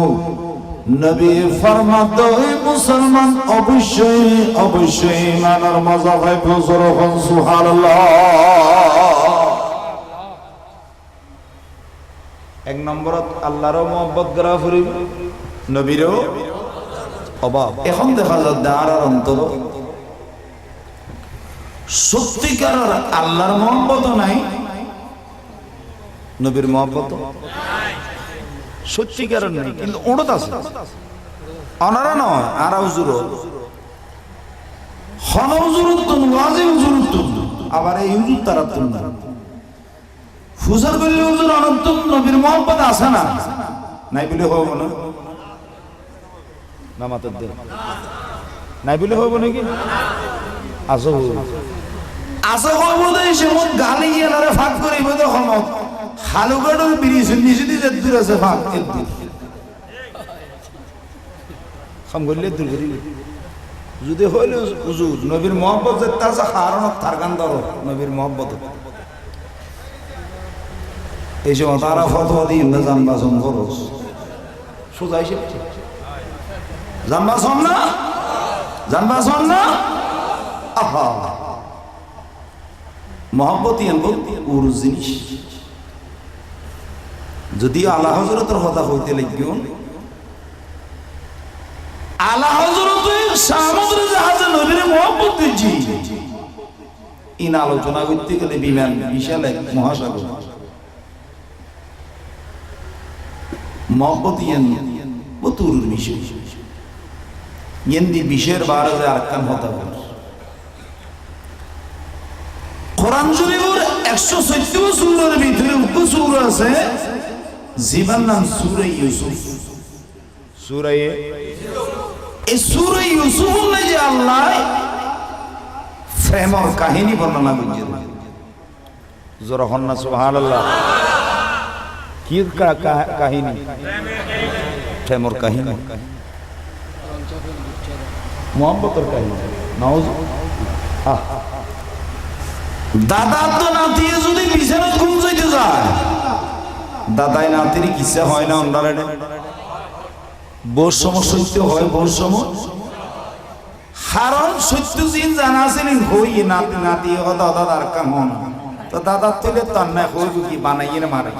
নবী ফরমাত ওই মুসলমান অবশ্যই ইমানের মজা পাইব যখন সুবহানাল্লাহ এক নম্বরত আল্লাহরও মহব্বত করা করিব নবীরও অভাব এখন দেখা যায় দাঁড়ার অন্তর সত্যিকার আল্লাহর মহব্বত নাই নবীর মহব্বত সত্যিকার নাই কিন্তু ওড়ত আছে অনারা নয় আর হুজুরত হন হুজুরত ওয়াজি হুজুরত আবার এই হুজুর তারা তোমরা ফুজার করলে হুজুর অনন্ত নবীর মহব্বত আছে না নাই বলে হব না নামাতের দিন নাই বলে হব নাকি আসো আসো হব দেই সেমন গালি গিয়ে ফাঁক করিব তখন হালুগাড়ুর ব্রিজ নিচে দিয়ে দূর আছে ফাঁক একদিন খাম করলে দূর করি যদি হইলে হুজুর নবীর মহব্বত যে তার কারণ তার গান ধরো নবীর মহব্বত এই সময় তারা ফতোয়া দিন না জানবাসন খরচ সোজা এসে জানবাসন না আহা মহব্বতই ওর জিনিস যদিও আল্লাহ হযরতের কথা হইতে লাগিও আল্লাহ হযরত সমুদ্র জাহাজে নবীর মহব্বত দিছি ইন আলোচনা করতে গেলে বিমান বিশাল এক মহাসাগর মহব্বত বতুর বিষয় বিষয়ের বারে আরকান হতা কোরআন শরীফের 114 সূরার ভিতরে উপসূরা আছে জীবন নাম সূরা ইউসুফ এই সূরা ইউসুফ যে আল্লাহ প্রেমের কাহিনী বর্ণনা করেছেন জোরে হন না সুবহানাল্লাহ কি কাহিনী প্রেমের কাহিনী মোহাম্মতের কাহিনী নাউজ দাদা তো নাতিয়ে যদি বিছানা ঘুম যাইতে যায় দাদাই নাতির কিসা হয় না অন্যারা বোর সময় সত্য হয় বোর সময় কারণ সত্য জিন জানা আছে হই নাতি নাতি দাদার কাম হন তো দাদার তুলে তার না হইব কি বানাইয়ে মারে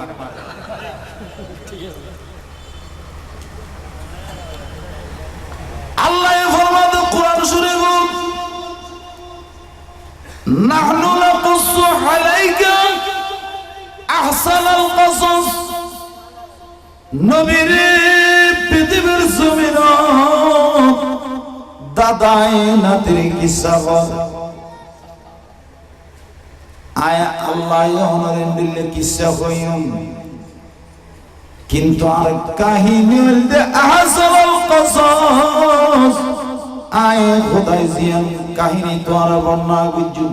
আল্লাহ ফরমাতে কোরআন শুনে গো নাহনু নাকুসু আলাইকা আহসানাল কসস নবীরে পৃথিবীর জমিন দাদাই নাতির কিসা আয় আল্লাহ ওনারে দিলে কিসা হইম কিন্তু আর কাহিনী হইতে আহসানুল কসস আয় খোদাই জিয়ান কাহিনী তো আর বর্ণনা গুজু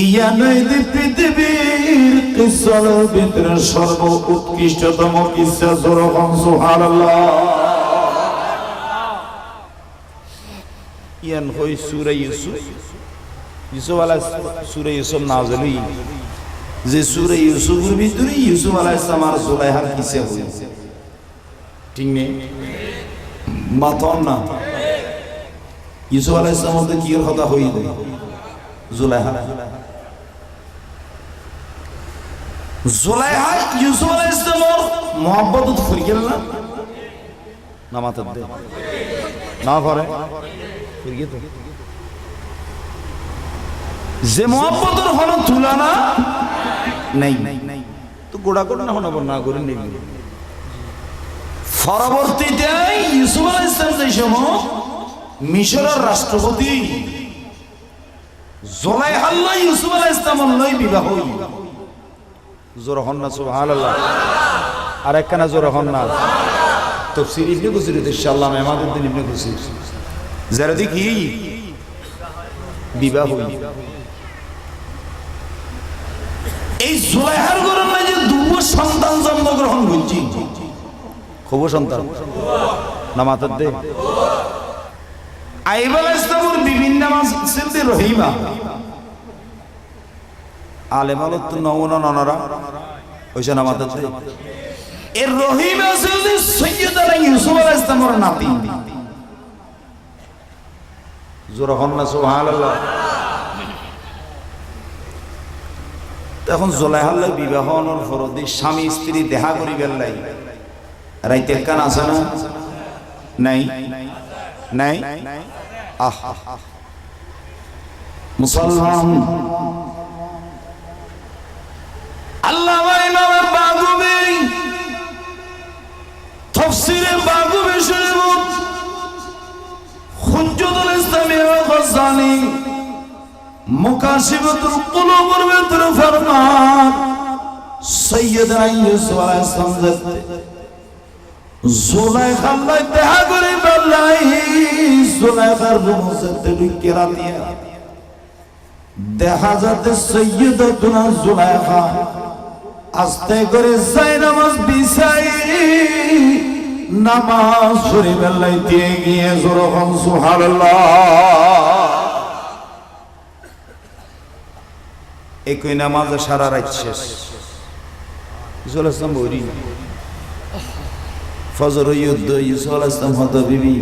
ইয়া নইদি পৃথিবীর কিসার ভিতরে সর্ব উৎকৃষ্টতম কিসা জোরকম সুবহানাল্লাহ ইয়ান হই সূরা ইউসুফ ইউসুফ আলাইহিস সূরা ইউসুফ নাযিল হই যে সূরা ইউসুফের ভিতরে ইউসুফ আলাইহিস সালাম আর জুলাইহার কিসা হইছে ঠিক নেই মাতন না ইউসুফ আলাইহিস সালাম তো কি কথা হইছে জুলাইহা জুলাইহা ইউসুফ আলাইহিস সালামের মোহাব্বত ফুরি গেল না নামাতে দে না করে ফুরি গেল যে মোহাব্বতের হলো তুলনা নাই তো গোড়া গোড়া না হলো না করে নেই পরবর্তীতে ইউসুফ আলাইহিস সালাম যে সময় মিশরের রাষ্ট্রপতি জুলাইহা ইউসুফ আলাইহিস সালামের লই বিবাহ হই জোর হন না সুবহানাল্লাহ আর একখানা জোর হন না তাফসীর ইবনে কাসির ইনশাআল্লাহ মেমাদুদ্দিন ইবনে কাসির যারা দেখি বিবাহ হই এই জুলাইহার ঘরের মাঝে দুটো সন্তান জন্মগ্রহণ করছি খুব সন্তান নামাতের দে আইব আলাইহিস সালামের বিভিন্ন মাসিলতে রহিমা আলেমালত নওনা ননরা ওইসা নামাতের দে এর রহিমা সিলতে সাইয়্যিদানা ইউসুফ আলাইহিস সালামের নাতি জোরে হন না সুবহানাল্লাহ তখন জুলাইহার বিবাহ হওয়ার ফরদি স্বামী স্ত্রী দেখা করিবার লাই রাইতের কান আছে না নাই নাই আহ মুসলমান আল্লামা ইমাম বাগুবি তাফসীরে বাগুবি শরীফ হুজ্জাতুল ইসলাম গজালি মুকাশিফাতুল কুলুবের ভিতরে ফরমান সাইয়্যিদনা ইউসুফ আলাইহিস সালাম জুলাইখা লাই দেখা করে বললাই জুলাইখার রুমতে ঢুকে রাতিয়া দেখা যাচ্ছে সাইয়্যিদাতুনা জুলাইখা আস্তে করে যাই নামাজ বিছাই নামাজ পড়ে বেলাই দিয়ে গিয়ে জোরকম সুবহানাল্লাহ একই নামাজে সারা রাত শেষ ইউসুফ আলাইহিস সালাম বলি ফজর যুদ্ধ ইউসুফ আলাইহিস সালাম হতো বিবি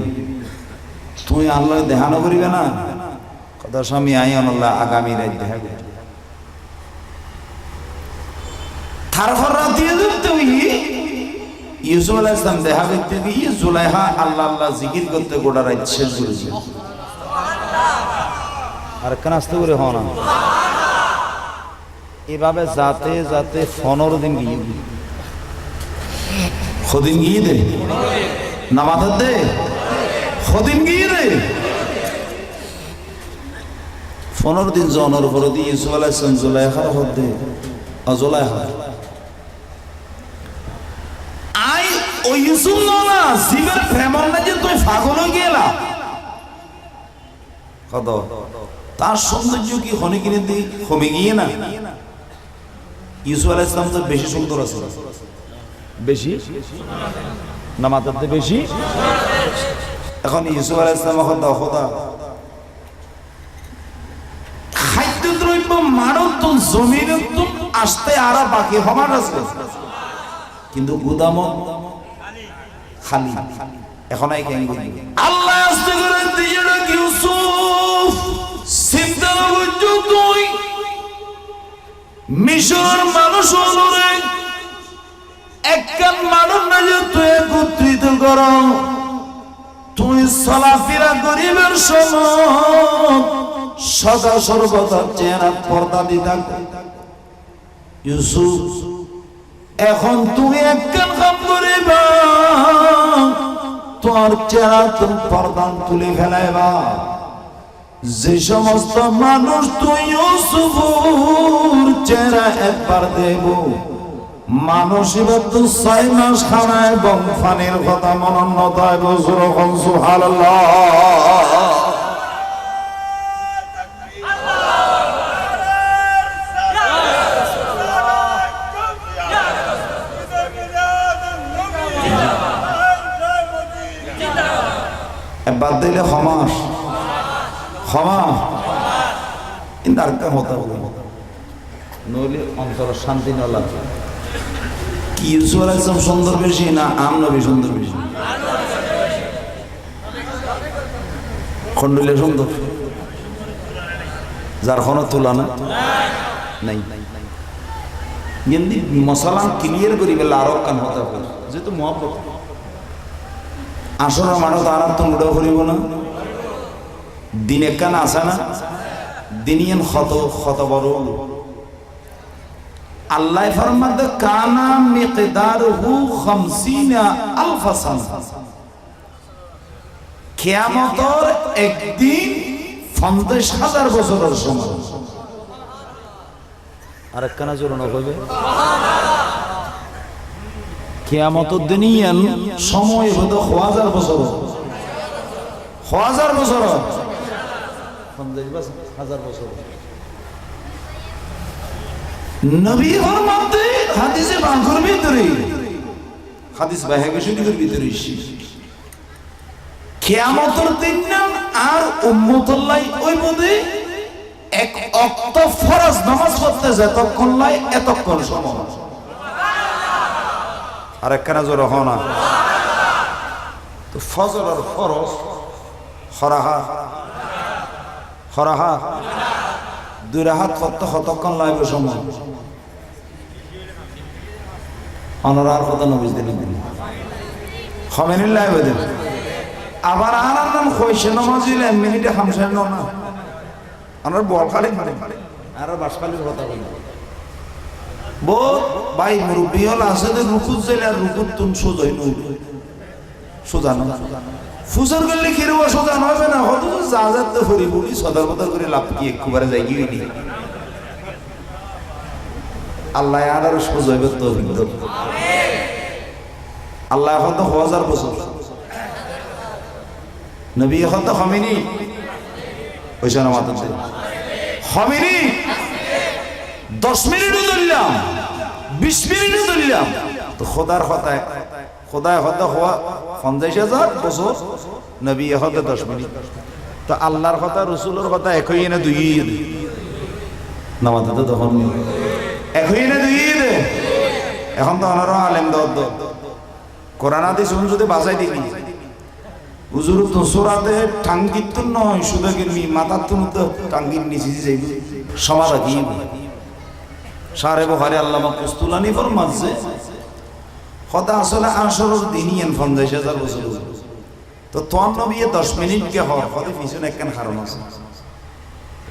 তুই আল্লাহ দেখা না করিবে না কথা স্বামী আই আল্লাহ আগামী রাত দেখা করবে তারপর রাতে তুই ইউসুফ আলাইহিস সালাম দেখা করতে গিয়ে জুলাইহা আল্লাহ আল্লাহ জিকির করতে গোটা রাত শেষ করেছে আর কেন আসতে করে হও না এভাবে যাতে যাতে 15 দিন গিয়ে খদিন গিয়ে দে নামাজ দে খদিন গিয়ে দে 15 দিন জনের উপর দিয়ে ইউসুফ আলাইহিস সালাম জুলাইখার হতে জুলাইখা আই ও ইউসুফ না জিবের প্রেমর না যে তুই পাগল হয়ে গেলা কত তার সৌন্দর্য কি হনে কিনে দি কমে গিয়ে না ইউসুফ আলাইহিস সালাম তো বেশি সুন্দর আছে বেশি নামাজতে বেশি এখন ইউসুফ আলাইহিস সালাম খোদা খোদা খাদ্যদ্রব্য মানব তো জমিনে তো আসতে আর বাকি হবার আছে কিন্তু গুদামত খালি এখন আই কেন করি আল্লাহ আস্তে করে দিয়ে রাখি ইউসুফ চিন্তা করছো তুই মিশর মানুষ হলরে একখান মানুষ না যে তুই একত্রিত কর তুই চলাফেরা করিবার সময় সদা সর্বদা চেহারা পর্দা দিতা ইউসুফ এখন তুমি একখান কাম করিবা তোর চেহারা তুমি পর্দা তুলে ফেলাইবা যে সমস্ত মানুষ তুই ইউসুফের চেহারা একবার দেব মানুষ এবার তো 6 মাস খানায় এবং ফানির কথা মনোন্নতায় বছর সুবহানাল্লাহ বাদ দিলে ক্ষমাস ক্ষমা কিন্তু আর একটা হতে হবে নইলে অন্তর শান্তি না লাগে কি ইউসুফ আলাইহিস সালাম সুন্দর বেশি না আম নবী সুন্দর বেশি খন্ডলে সুন্দর যার কোনো তুলনা নাই কিন্তু মশলা ক্লিয়ার করি বলে আরো কান হতে হবে যেহেতু মহব্বত আসলে মানুষ আর তো মুড়ো করিব না দিন একখান আছে না দিনিয়ান ক্ষত বড় আল্লাহ ফরমাতে কানা মিকদারহু 50000 সানা কিয়ামতের একদিন 50000 বছরের সমান আরেকখানা জোরে না কইবে কিয়ামতের দিনিয়ান সময় হতো 1000 বছর 1000 বছর 50000 বছর নবী ফরমাতে হাদিসে বাঙ্গুর ভিতরে হাদিস বাহিকে শরীফের ভিতরে কিয়ামতের দিন আর উম্মতুল্লাহ ওই মধ্যে এক ওয়াক্ত ফরজ নামাজ পড়তে যতক্ষণ লাই এতক্ষণ সময় আর একখানা জোর হনা তো ফজর আর ফরজ খরাহা 2 রাকাত পড়তে কতক্ষণ লাগবে সময় অনরার কথা নবী দিলেন খমেনিল লাগবে দেন আবার আনার নাম কইছে নামাজিল 1 মিনিটে হামসায় না আনার বল খালি আর বাসখালির কথা বলি বহুত ভাই মুরব্বী হল আছে যে রুকুত যাইলে আর রুকুত তুন সোজাই নই সোজা না ফুজর করলে কিরবা সোজা হবে না হয়তো যা যাতে ফরি বলি সদর বদর করে লাভ কি একবারে যাই গিয়ে নি আল্লাহ আর সোজা হবে তো আমিন আল্লাহ এখন তো 1000 বছর নবী এখন তো খমেনি ওইসব না মাত্র খমেনি 10 মিনিটও ধরলাম 20 মিনিটও ধরলাম তো খোদার কথায় খোদায় হতে হওয়া 50000 বছর নবী হতে 10 মিনিট তো আল্লাহর কথা রসুলের কথা একই না দুই নামাতে তো তখন একই না দুই এখন তো অনারও আলেম দর কোরআন হাদিস যদি বাজাই দিবি হুজুর তো সুরাতে টাঙ্গিত নয় সুদাগের মি মাথার তো টাঙ্গির নিচে যাইব সমাধা কি সারে বুখারী আল্লামা কুস্তুলানি ফরমাচ্ছে কথা আসলে আসরের দিনিয়ান 50000 বছর তো তোর নবী 10 মিনিট কে হয় কথা পিছনে একখান কারণ আছে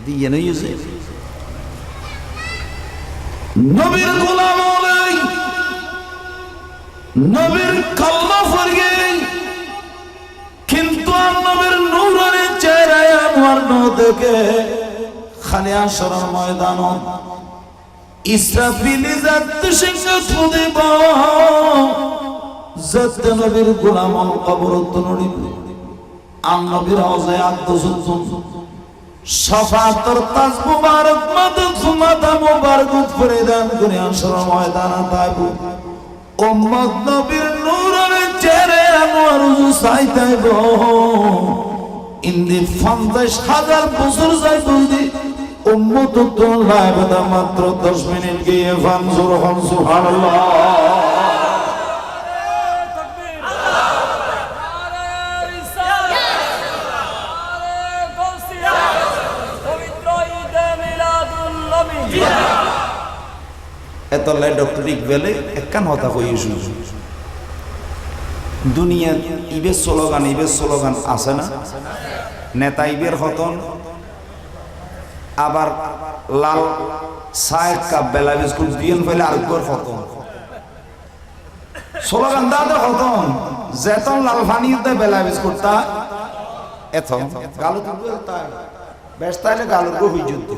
দিয়ে নই আছে নবীর গোলাম হলেই নবীর কালমা পড়ে কিন্তু নবীর নূরের চেহারায় আমার দেখে খালি আসরের ময়দান ইসরাফিল জাত সিংহ খুদিব জাত নবীর গোলাম কবরত নড়িব আম নবীর রওজায় আত্মসুজন শাফাতর তাজ মুবারক মাথা মুবারক ফরিদান করে আসরের ময়দান তাইব উম্মত নবীর নূরের চেহারা আমার সাইতাইব ইন্দি 50000 বছর যাইব দি উম্মত তো লাইব মাত্র 10 মিনিট গিয়ে ফানজুর সুবহানাল্লাহ তলায় ডক্টর ইকবালে একখান হতা কইয়েছিল দুনিয়া ইবের স্লোগান আছে না নেতা ইবের হতন আবার লাল সাহেব কাপ বেলা বিস্কুট বিয়ন ফেলে আরেকবার হতন স্লোগান দাদা হতন যেতন লাল ফানি বেলা বিস্কুট তা এত গালু তা ব্যস্ত হলে গালুর গো হই যুদ্ধ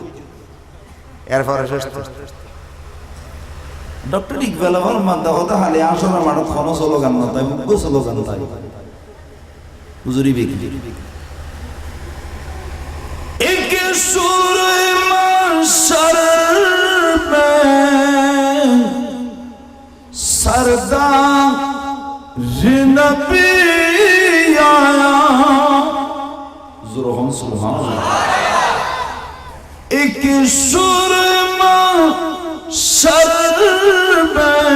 এরপরে ডক্টর ইকবাল আমার মানতে হতে হালে আসলে মানুষ কোনো স্লোগান না তাই মুখ্য স্লোগান তাই হুজুরি বিক্রি एक सुर माशर में सरदार नबी आया जुरहम सुभान एक सुर माशर में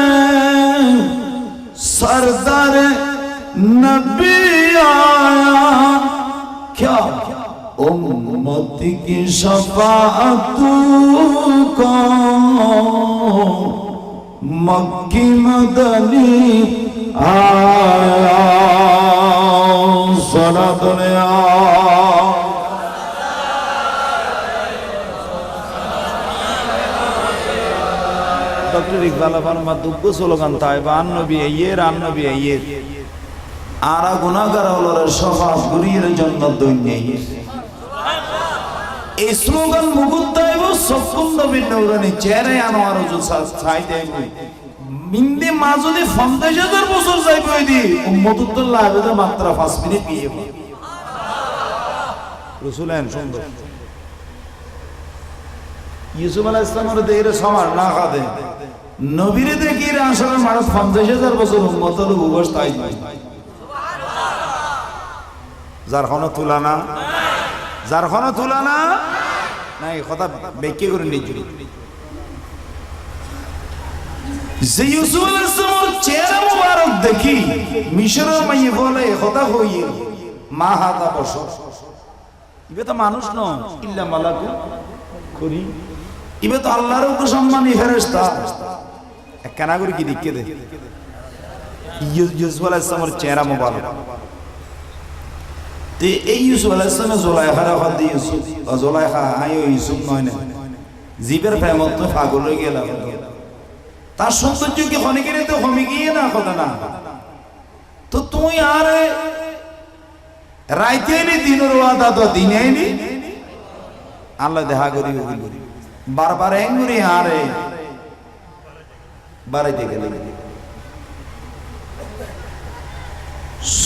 सरदार नबी आया क्या उम्मत की शफाअत को मक्की मदनी आया सारा दुनिया ডক্টর ইকবাল আমার দুগ্গ স্লোগান তাই বা নবী আন নবী আর গুনাহগার হলোর শফাত গুরির জন্য দৈন্যাই এই স্লোগান মুগুদ্দাইব সফকুন নবীর নূরানি চেহারায় আনোয়ার হুজুর ছাই দেব মিন্দে মাজুদি 50000 বছর যাইব দি উম্মতুল্লাহ আবেদে মাত্র 5 মিনিট বিয়ে রাসূল আন সুন্দর ইউসুফ আলাইহিস সালামের দেইরে সমান না খাদে নবীরে দেখি আসলে মানুষ 50000 বছর উম্মতুল উগস তাই যার কোনো তুলনা নাই কথা ব্যাখ্যা করে নিচ্ছি যে ইউসুফ আলাইহিস সালামের চেহারা মুবারক দেখি মিশরের মাইয়ে বলে কথা হইয়ে মা হাদা বসর ইবে তো মানুষ ন ইল্লা মালাকু করি ইবে তো আল্লাহর উপর সম্মানী ফেরেশতা একখানা করে কি দিকে দে ইউসুফ আলাইহিস সালামের চেহারা মুবারক তে এই ইউসুফ আলাইহিস সালাম জুলাইখার হাত দিয়ে ইউসুফ জুলাইখা আইও ইউসুফ নয় না জীবের প্রেমত তো পাগল হয়ে গেল তার সৌন্দর্য কি অনেকের তো কমে গিয়ে না কথা না তো তুই আর রাইতে নি দিনের ওয়াদা তো দিনে নি আল্লাহ দেখা করি বারবার এঙ্গুরি আরে বাড়াইতে গেলে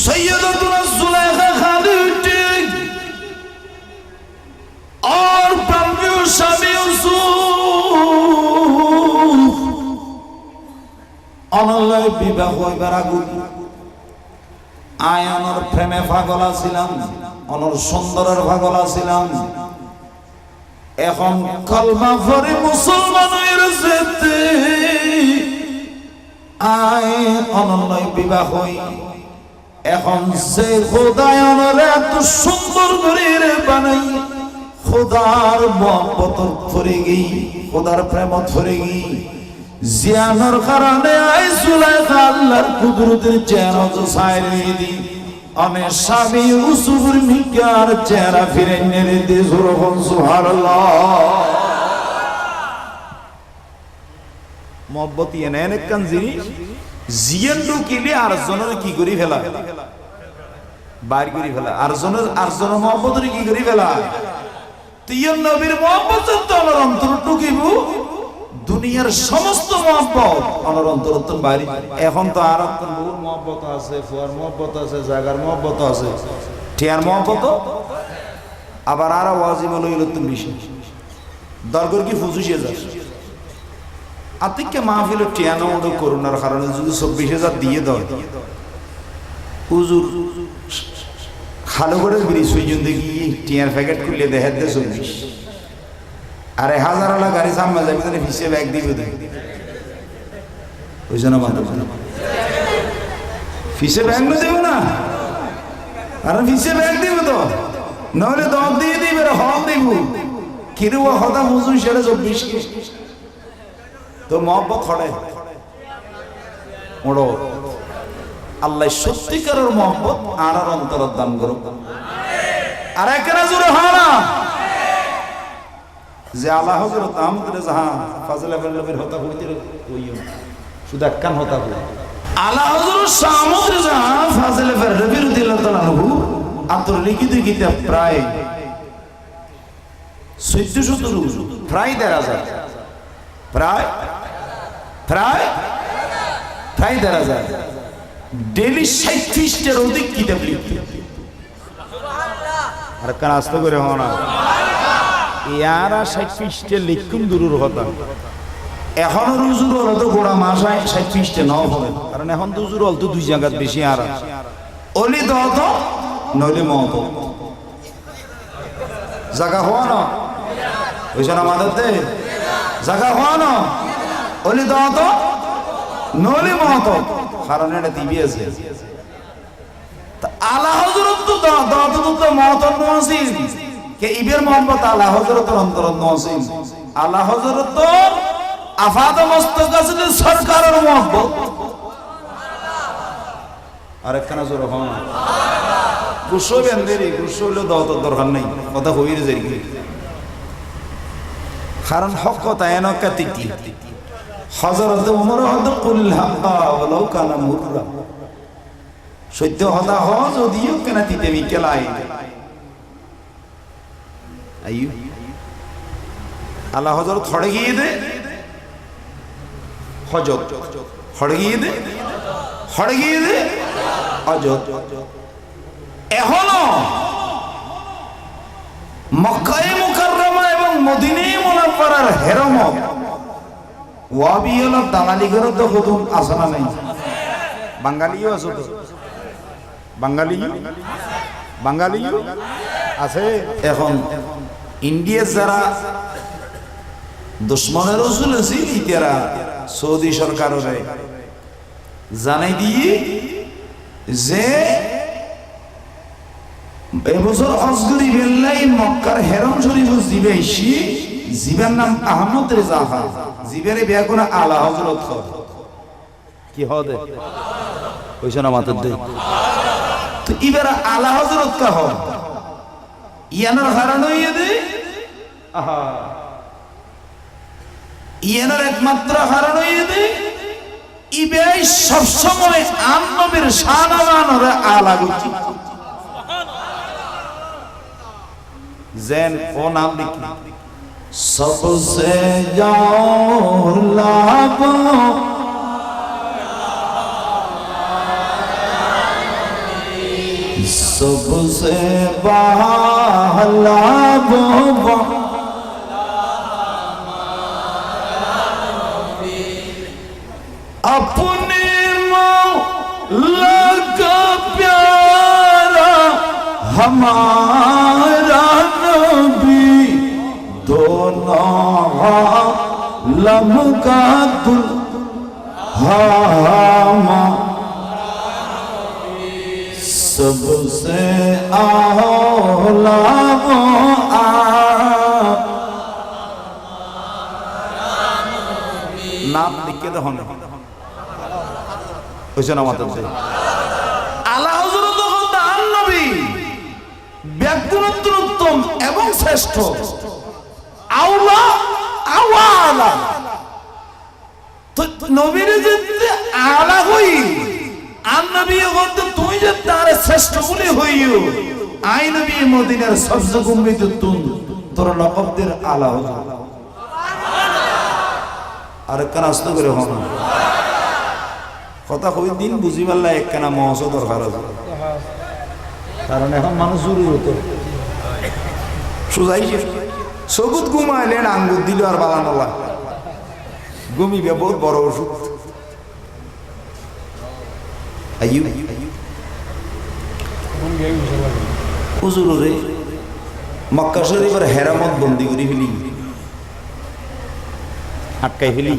सैयदतुना जुलैखा खादिज और प्रभु स्वामी यूसुफ অনলয় বিবাহ হইবার আগুন আয়নর প্রেমে পাগল ছিলাম অনর সুন্দরের পাগল ছিলাম এখন কলমা পড়ে মুসলমান হয়ে যেতে আয় অনলয় বিবাহ হই এখন সে খোদায় আমার এত সুন্দর করে বানাই খোদার মহব্বত ফরে গই খোদার প্রেমত ফরে গই জিয়ানোর কারণে আই জুলাইখা আল্লাহর কুদরতের চেহারা তো সাইরে দি অনে স্বামী ইউসুফের মিকার চেহারা ফিরে নেড়ে দে সুরহন সুবহানাল্লাহ মহব্বত এনে কান জিনিস জিয়ান ঢুকিলে আর জনের কি করি ফেলা বাইর করি ফেলা আর জনের মহব্বতের কি করি ফেলা তিয়ন নবীর মহব্বত তো আমার অন্তর ঢুকিব দুনিয়ার সমস্ত মহব্বত আমার অন্তর তো বাইরে এখন তো আর বহু মহব্বত আছে ফুয়ার মহব্বত আছে জায়গার মহব্বত আছে টিয়ার মহব্বত আবার আর ওয়াজিব লইল তুমি বেশি দরগর কি ফুজুশিয়ে যাস আতিককে মাহফিল টিয়ানো ওটা করোনার কারণে যদি 24,000 দিয়ে দাও হুজুর খালো করে ব্রিজ হয়ে দেখি টিয়ার প্যাকেট খুললে দেখা দে 24 আরে হাজারালা গাড়ি সামনে যাবে তাহলে ফিসে ব্যাগ দিবে দেখ ওই জন্য বান্ধব ফিসে ব্যাগ না দেবো না আর ফিসে ব্যাগ দিব তো নাহলে দম দিয়ে দিবে হল দিব কিরু হতা হুজুর সেটা 24 তো মহব্বত হড়ে ওড়ো আল্লাহ সত্যিকারের মহব্বত আর অন্তর দান করো আর একেরা জোরে হয় না যে আল্লাহ হযরত আহমদ রেজা ফাজল আবুল্লাহর হতা হইতে কইও শুধু একখান হতা হই আল্লাহ হযরত শাহ আহমদ রেজা ফাজল আবুল্লাহর রাদিয়াল্লাহু তাআলা আনহু আতর লিখিত কিতাব প্রায় 1400 প্রায় 1000 প্রায় 1000 ডেলি 60 পৃষ্ঠার অধিক কিতাব লিখতেন আর কান আস্তে করে হও না ইয়ারা 60 পৃষ্ঠা লিখুন দূরের কথা এখন রুজুর হলো তো গোড়া মাস 60 পৃষ্ঠা নাও হবে কারণ এখন তো রুজুর হল তো দুই জায়গা বেশি আর অলি দত নইলে মত জায়গা হওয়া না ওইসব আমাদের দে জায়গা হওয়া না অলি দত নইলে মত কারণ এটা দিবি আছে আলা হযরত তো দত তো মত নসিব কে ইবের মোহাম্মদ আলা হযরতের অন্তর নসিব আলা হযরত তো আফাদ মস্তক আসলে সরকারের মোহাম্মদ আরেকখানা জোর হন গুসো বেন্দেরি গুসো হইলে দত দরকার নাই কথা হইরে যাই কারণ হক কথা এনকা তিকি হযরত ওমর হদ কুল হাক্কা ওয়ালাউ কানা মুররা সত্য কথা হ যদিও কেন তিতে মিকেলাই আইয়ু আল্লাহ হযরত হড়ে গিয়ে দে হযরত হড়ে গিয়ে দে হযরত এখনো মক্কায়ে মুকাররমা এবং মদিনায়ে মুনাওয়ারার হেরমত ওয়াবিয়ালা দালালি করে তো কদম আসনা নাই বাঙালিও আছে তো বাঙালিও আছে এখন ইন্ডিয়া যারা দুশ্মনের রসুল আছে ইতারা সৌদি সরকারের জানাই দিয়ে যে এবছর অজগরি বেল্লাই মক্কার হেরম শরীফ জিবাইছি জিবার নাম আহমদ রেজা খা জিবারে বিয়া করে আলা হযরত খ কি হদে কইছ না মাতর দে তো ইবারে আলা হযরত কা হ ইয়ানার কারণ হইয়ে দে আহা ইয়ানার একমাত্র কারণ হইয়ে দে ইবাই সব সময় আননবীর শানাওয়ান রে আলা গুচি জেন ও নাম লিখি सबसे जाओ लाभो सबसे बालाभो अपने मौला का प्यारा हमारा नबी दोनों लब का दुल्हा सबसे आला वो नाम लिख के तो होने कुछ ना मतलब से আলা হযরত দান নবী ব্যক্তিগত উত্তম এবং শ্রেষ্ঠ আওলা আওয়ালা তো নবীর যে আলা হই আর নবী বলতে তুই যে তার শ্রেষ্ঠ বলে হইও আই নবী মদিনার সবচেয়ে গুম্বিত তুন তোর লকবদের আলা হয আর কারাস্ত করে হন কথা কই দিন বুঝি পারলা একখানা মহস দরকার আছে কারণ এখন মানুষ জরুরত সুজাই সবুত ঘুমাইলেন আঙ্গুর দিল আর বালানোলা ঘুমিবে বহুত বড় ওষুধ আইয়ু হুজুর রে মক্কা শরীফের হেরামত বন্দি করে ফেলি আটকাই ফেলি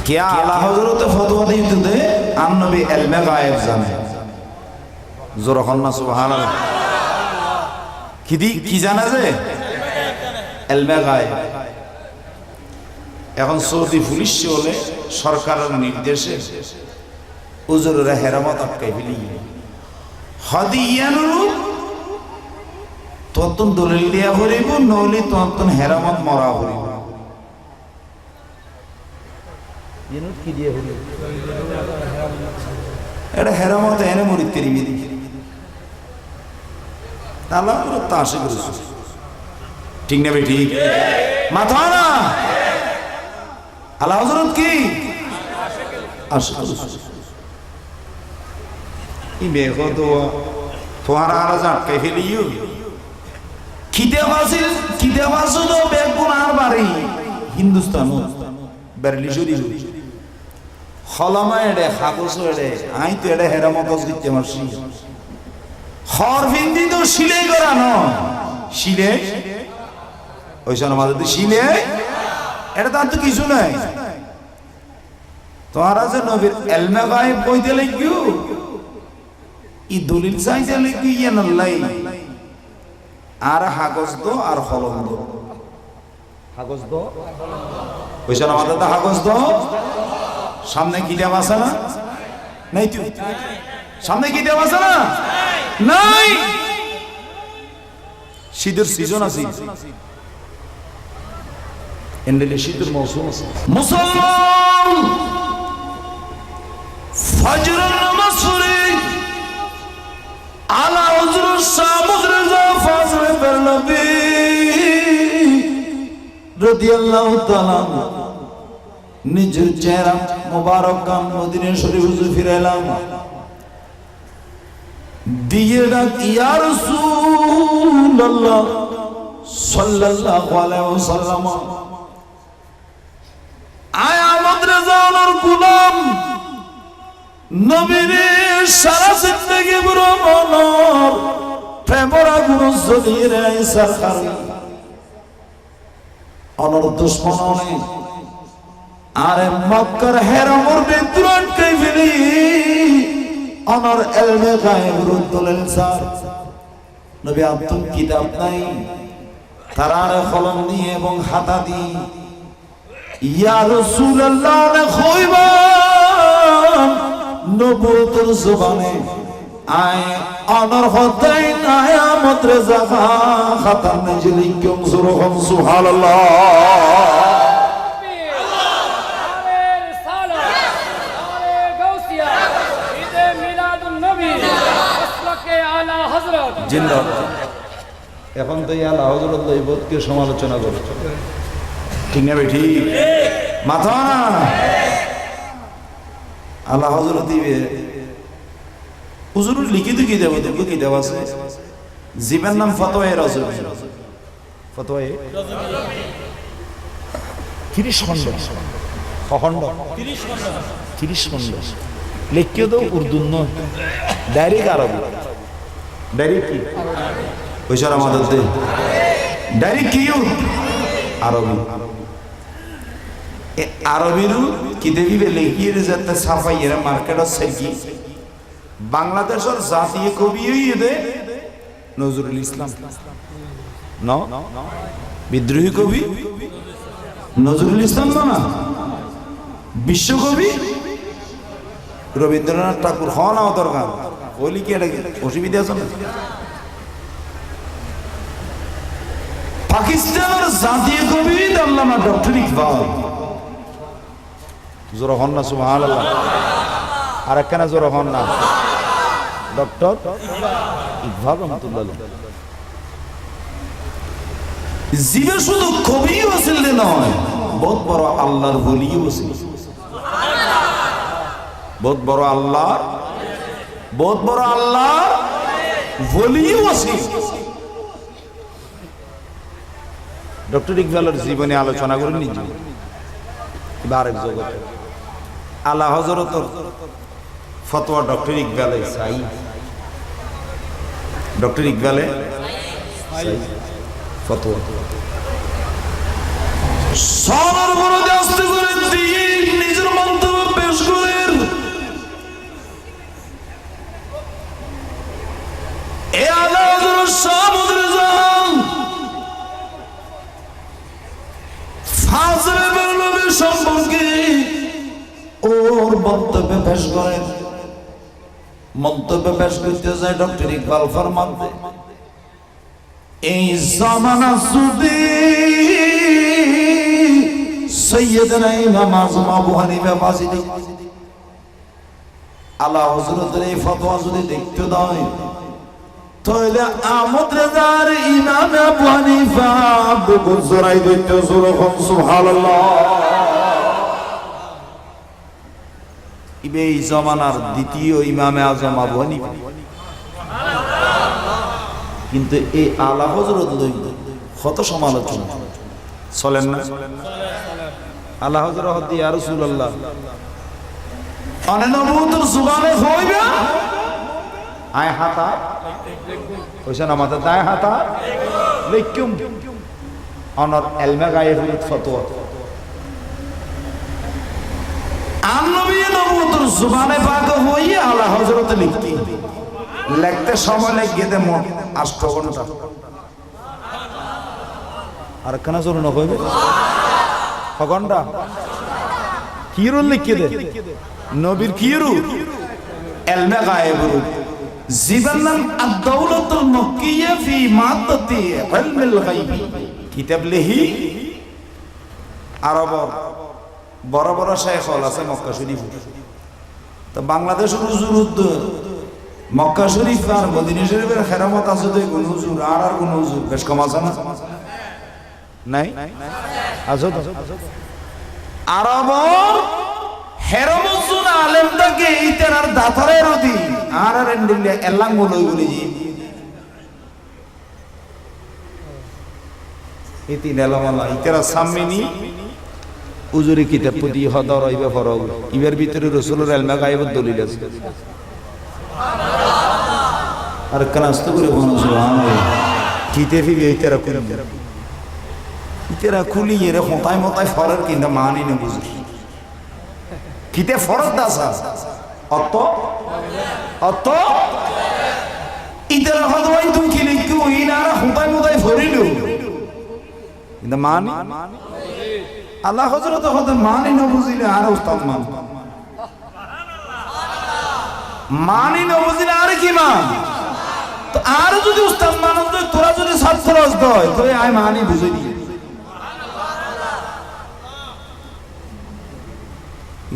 কে আলা হযরত ফতোয়া দিতে দে আন নবী ইলমে গায়েব জানে জোরখন না সুবহানাল্লাহ কি জানা যে ইলমে গায়েব এখন সৌদি পুলিশ হলে সরকারের নির্দেশে উজুরেরা হেরামত আটকাই ফেলি হদিয়ানুরূপ ততন দলিল দিয়া হরিব নলি ততন হেরামত মরা হরিব কি দিয়ে হলো এটা হেরামত এনে মরি তেরিবি দিকে আল্লাহ তা আসে করেছে ঠিক না ভাই ঠিক মাথা না আল্লাহ হযরত কি আসে ই বেগো তো তোহারা আর জাটকে ফেলিও খিদে বাসু তো বেগুন আর বাড়ি হিন্দুস্তান বেরলি জুরি খলামা এডে খাবস এডে আই তো এডে হেরামত দিতে মারছি খর ভিন্দি তো শিলে করানো শিলে ওইসব আমাদের শিলে এটা তার তো কিছু নাই তোমার আছে নবীর এলমে গায়েব কইতে লাগিও ই দলিল চাইতে লাগি ইয়ান আল্লাহ আর কাগজ দো আর কলম দো কাগজ দো ওইসব আমাদের তো কাগজ দো সামনে কিতাব আছে না নাই তুই সামনে কিতাব আছে না নাই শীতের সিজন আছে এন্ডেলে শীতের মৌসুম আছে মুসলমান ফজর নামাজ পড়ে আলা হযরত সামুদ রাজা ফাজলে বেরনবী রাদিয়াল্লাহু তাআলা নিজের চেহারা মোবারক কান মদিনা শরীফ ফিরাইলাম দিয়ে ডাক ইয়া রাসূলুল্লাহ সাল্লাল্লাহু আলাইহি ওয়াসাল্লাম আয় আমাদের জানার গোলাম নবীর সারা জিন্দেগি ভ্রমণ প্রেমরা গুরু জলিয়ে রে সরকার অনর দুশ্মনে আরে মক্কার হেরামর বিদ্রোহ কে ফেলি অনর এলমে গায়েব রুদ্দুল সার নবী আব্দুল কিতাব নাই তারার কলম নিয়ে এবং খাতা দিয়ে ইয়া রাসূলুল্লাহ কইবা নবুয়তের জবানে আয় অনর হতাই নায়া মদ্রে জাগা খাতা নজলি কিম সুরহম সুবহানাল্লাহ এখন তো আল্লাহ হযরত লইবতকে সমালোচনা করে ঠিক না ভাই ঠিক মাথা না আল্লাহ হযরত দিবে হুজুর লিখিত কি দেব দেব কি দেব আছে জীবন নাম ফতোয়া রাজুল ফতোয়া 30 খণ্ড খণ্ড 30 খণ্ড লিখিত তো উর্দু নয় ডাইরেক্ট আরবি ডাইরেক্ট কি ওইসব আমাদের দে ডাইরেক্ট কি আরবি আরবিরু কি দেবিবে লেখিয়ে যাতে সাফাই এর মার্কেট আছে কি বাংলাদেশের জাতীয় কবি দে নজরুল ইসলাম না বিদ্রোহী কবি নজরুল ইসলাম না বিশ্বকবি রবীন্দ্রনাথ ঠাকুর হওয়া নাও দরকার বলি কি এটা অসুবিধা আছে না পাকিস্তানের জাতীয় কবি আল্লামা ডক্টর ইকবাল জোরা হন না সুবহানাল্লাহ আর একখানা জোরা হন না ডক্টর ইকবাল রহমাতুল্লাহ জীবে শুধু কবিও ছিল নয় বহুত বড় আল্লাহর ওলিও ছিল বহুত বড় আল্লাহ ওলিও ছিল ডক্টর ইকবালের জীবনে আলোচনা করে নিজে আরেক জগতে আল্লাহ হযরত ফতোয়া ডক্টর ইকবালে সাই ডক্টর ইকবালে ফতোয়া সবার বিরুদ্ধে আস্তে করে দিয়ে নিজের মন্তব্য পেশ করেন এ আল্লাহ হযরত সামুদ্র জাহান ফাজলে বেরনবী মন্তব্য পেশ করেন। মন্তব্য পেশ করতে যায় ডক্টর ইকবাল ফরমান দেয়, এই জামানা যদি সৈয়দনা ইমাম আযম আবু হানিফা ফাঁসি দিত, আলা হযরতের এই ফতোয়া যদি দেখতে দেয়, তাহলে আহমদ রেজার ইমাম আবু হানিফা বুকুর জড়াই দিত। সুবহানাল্লাহ। এই জামানার দ্বিতীয় ইমামে আজম আবু হানিফা, কিন্তু এই আলা হযরত লই কত সমালোচনা চলেন না। আলা হযরত ইয়া রাসূলুল্লাহ আনে নবুয়তের জুবানে হইবে আয় হাতা কইছেন আমাদের দায় হাতা লিখুম অনর এলমে গায়েবের ফতোয়া আন নবী নবুয়তের জুবানে পাক হইয়ে আলা হযরত লিখতি লিখতে সময় লেগে দে মোট 8 ঘন্টা। আর কেন জোর না হইবে ঘন্টা কিরু লিখে দে নবীর কিরু এলমে গায়েবের জীবনান আদ-দাওলাতুল মক্কিয়া ফি মাদ্দাতি ইলমিল গায়ব কিতাব লিহি আরব বড় বড় শাইখ হল আছে মক্কা শরীফ। তো বাংলাদেশের হুজুর মক্কা শরীফ আর মদিনা শরীফের খেরামত আছে তো কোন হুজুর আর কোন হুজুর বেশ কম আছে না? নাই আছে তো আরবর হেরমজুন আলেমটাকে ইতার দাতারে রদি আর এন্ডিলে এলাং বলই বলি ইতি নেলামালা ইতার সামনে উজুরি কিতাব পদি হদর হইবে ফরগ ইবের ভিতরে রাসূলের ইলমে গায়েবের দলিল আছে। আর কানাস্ত করে বলুন সুবহানাল্লাহ। কিতাবি ইতারা কুলি ইতারা কুলি এর হতায় মতায় ফরার কিনা মানি না বুঝি কিতে ফরজ দাসা অত অত ইতারা হদওয়াই তুমি কি লিখু ইনারা হতায় মতায় ফরিল কিন্তু মানি আল্লাহ হযরত হতে মানি না বুঝিলে আর উস্তাদ মানি না বুঝিলে আর কি মান তো আর যদি উস্তাদ মান তোরা যদি ছাত্র হয় তো আই মানি বুঝি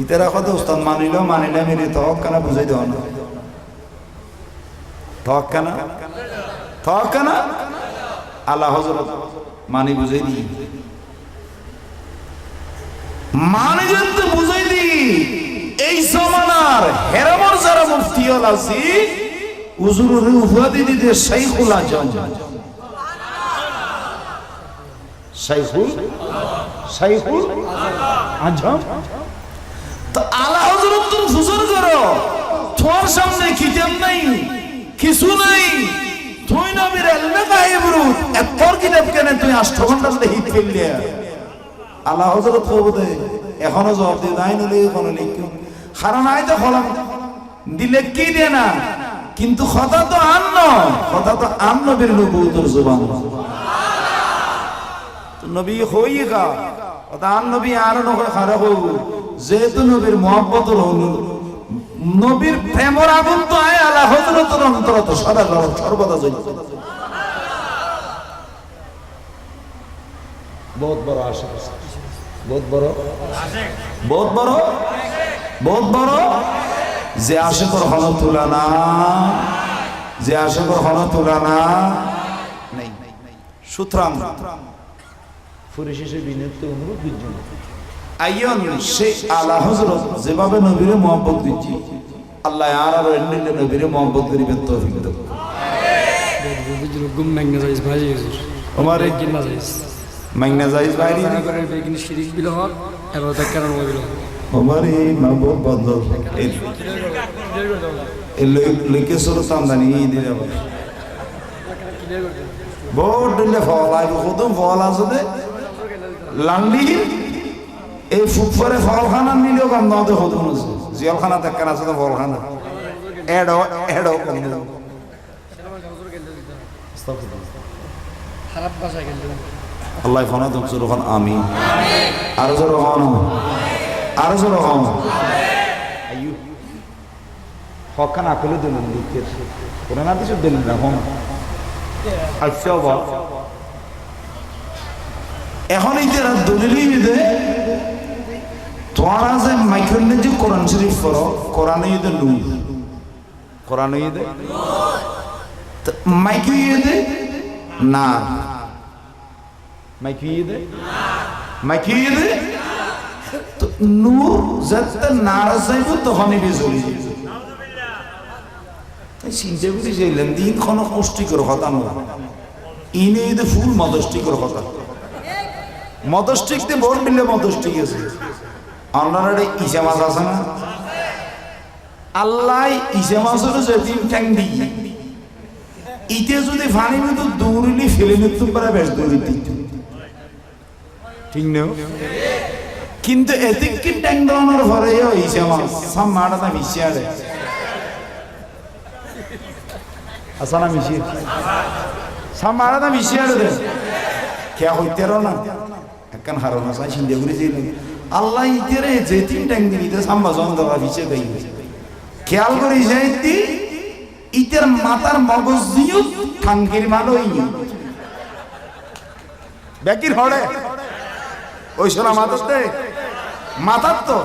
ইতারা কথা উস্তাদ মানিলে মেরে তহকানা বুঝাই দেওয়া না তহকানা আল্লাহ হযরত মানি বুঝাই দি মানি যদি বুঝাই দি এই জামানার হেরামর যারা মুফতি হল আছে হুজুরের উপাধি দিতে শাইখুল আজম শাইখুল আজম। তো আলা হযরত তুমি ফুজুর করো তোমার সামনে কিতাব নাই কিছু নাই তুই নবীর ইলমে গায়েবের এতর কিতাব কেন তুই 8 ঘন্টা ধরে হিট ফেললে আলা হযরত কবুদে এখনো জবাব দি নাই নলে কোনো লিখো কারণ আই তো হলাম দিলে কি দে না কিন্তু কথা তো আন নবীর নবুয়তের জবান তো নবী হইগা কথা আন নবী আর নকরে খারাপ হইব যেহেতু নবীর মোহাব্বতের নবীর প্রেমের আগুন তো আয় আলা হযরতের অন্তরে তো সর্বদা জ্বলছে। বহুত বড় আশিক বহুত বড় যে আশিকর হন তুলনা নেই। সুতরাং পরিশেষে বিনীত অনুরোধ বিজন আইয়ন সে আলা হযরত যেভাবে নবীরে মোহাব্বত দিচ্ছি আল্লাহ আর এন্ডিলে নবীরে মোহাব্বত করিবে তৌফিক দাও। গুম মাগনা যাইস ভাই হুজুর আমার একদিন না যাইস মাগনা যাইস ভাই না করে বেগিন শিরিক বিল হক এবার তা কারণ হইল আমার এই মাহবুব বদল এই লইকে সুরত আমদানি দিলে বহুত দিলে ফল আইব কদম ফল আছে দে লান্ডি এই ফুটফরে ফলখানা নিলেও কাম দাও কদম আছে জিয়ালখানা তেকান আছে তো ফলখানা এডো কম দাও খারাপ ভাষা গেল আল্লাহ ফনা তুমি সুরখান আমিন আর জোর হন হকান আকলে দিলেন দিকের কোরআন হাদিস দিলেন না হন আচ্ছা বাবা এখন এই যে দলিলই দে তোরা যে মাইক্রোনে যে কোরআন শরীফ পড়ো কোরআনে দে নূর কোরআন দে মাইক্রো দে না মাইকি দে মাইক্রো দে তো নূর যত নারা যাইব তখনই বেজলি তাই চিন্তা করি যাইলেন দিন কোনো পুষ্টিকর হতাম ইনে দে ফুল মদষ্টিকর হতাম মদষ্টিক দিয়ে ভোট মিললে মদষ্টিক আছে আপনারা ইসা মাছ আছে না আল্লাহ ইসা মাছের যেদিন ঠ্যাং দিই ইতে যদি ফানি মতো দৌড়িলি ফেলে নিতে পারে বেশ দৌড়ি দিত ঠিক নেও কিন্তু এদিক কি ট্যাং দেওয়ানোর পরে ইসা মাছ সব মাটা দাম ইসিয়ারে আসানা মিশিয়ে সব মাটা দাম ইসিয়ারে দে কে হইতে না একখান হারানো চাই চিন্তা করে যে আল্লাহ ইতেরে যেদিন ট্যাং দিবি সাম্বা জন্দরা ভিসে দেয় খেয়াল করে যাইতি ইতের মাথার মগজ দিও ঠাঙ্গির মালই ব্যাকির হড়ে ওই সোনা মাথাতে মাথার তো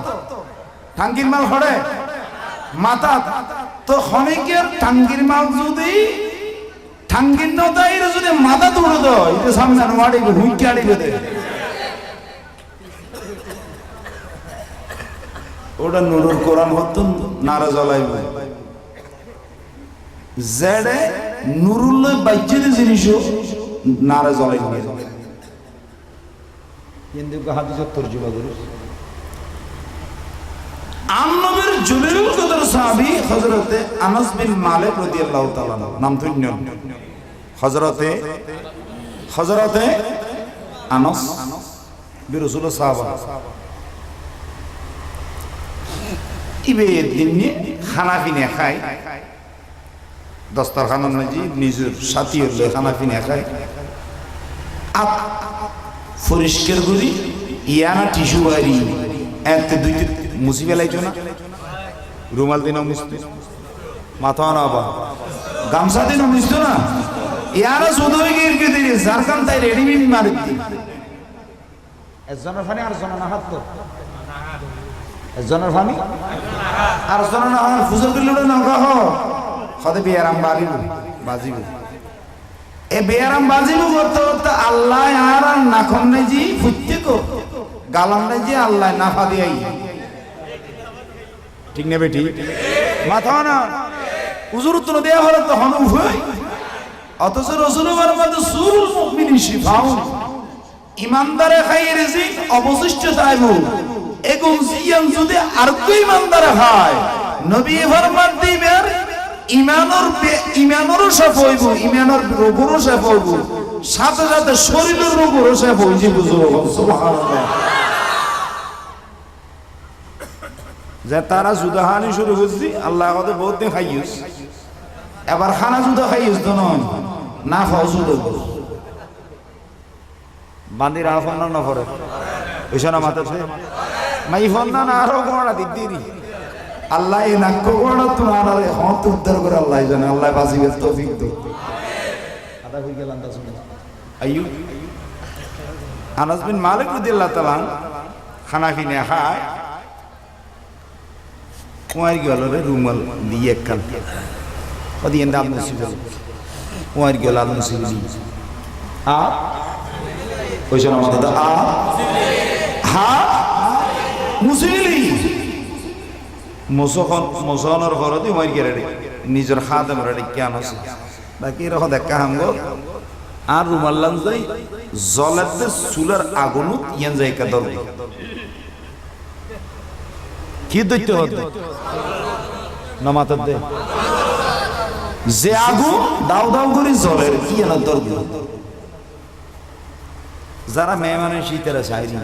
ঠাঙ্গির মাল হড়ে মাথা তো খনিকের ঠাঙ্গির মাল যদি ঠাঙ্গির নদাইরে যদি মাথা দৌড়ে দাও এটা সামনে নোয়াড়ি হুইকে আড়িবে দে ওটা নুরুল কোরআন হতো নারা জ্বলাইব জেডে নুরুল বাইজ্যের জিনিসও নারা জ্বলাইব কিন্তু হাদিসের তরজমা করি আননবীর জলিলুল কদর সাহাবী হযরতে আনাস বিন মালিক রাদিয়াল্লাহু তাআলা নাম ধন্য হযরতে আনাস বিন রাসূল সাহাবা ইবে দিনে খানা পিনে খায় দস্তরখানা নাজি নিজের সাথী হলে খানা পিনে খায় আপ পরিষ্কার করি ইয়ানা টিস্যু বাড়ি এতে দুইটি মুছি ফেলাইছো না রুমাল দিন মুছতে মাথা না আবার গামছা দিন মুছতো না ইয়ারা শুধু গিয়ে দিয়ে জারকান তাই রেডিমেড মারি একজনের ফানি আর জনের হাত তো একজনের ফানি আর শোনো না ফুজল দিল না কহ হতে বেয়ারাম বাজিব এ বেয়ারাম বাজিব করতে করতে আল্লাহ আর নাখন নাই জি ফুটতে কো গালাম নাই জি আল্লাহ নাফা দিয়াই ঠিক নেবে ঠিক মাথা না হুজুর তো দেয়া হলো তখন উভয় অথচ রাসূলুল্লাহর মধ্যে সুরুল মুমিনিন শিফাউন ইমানদারে খাই রিজিক অবশিষ্ট চাইবো এগুন জিয়ান যদি আর কই ইমানদারে হয় নবী ফরমান দিবেন ইমানরও সাফ হইব ইমানের রোগেরও সাফ হইব সাথে সাথে শরীরের রোগেরও সাফ হইছে বুঝো সুবহানাল্লাহ যে তারা জুদাহানি শুরু করছি আল্লাহ কত বহুত দিন খাইস এবার খানা জুদা খাইস তো নয় না খাও জুদা বান্দির আফন না পড়ে ওইসনা মাথাতে মাই ফোন না আরো কোনা দিদি আল্লাহ এই নাক্য কোনা তোমার আর হত উদ্ধার করে আল্লাহ জানে আল্লাহ বাঁচিবে তৌফিক দে আদা হই গেলাম তা শুনে আইয়ুব আনাস বিন মালিক রাদিয়াল্লাহু তাআলা খানা কিনে খায় কুমার গেল রে রুমাল দিয়ে একখান ওদি এন্ড আপ মুসিবত কুমার গেল আল মুসিবত আ ওইসনা মাথাতে আ হা মুসিবলি মুসলমানের ঘরতে মার গেলে নিজের খাদম রে কেন আছে বাকি এরকম দেখা হামগো আর রুমাল্লান যাই জলাতে চুলার আগুনত ইয়ান যাই কা দল কি দইতে হতে নমাতে দে যে আগুন দাও দাও করে জ্বলের কি না দল যারা মেহমানের শীতের চাইরি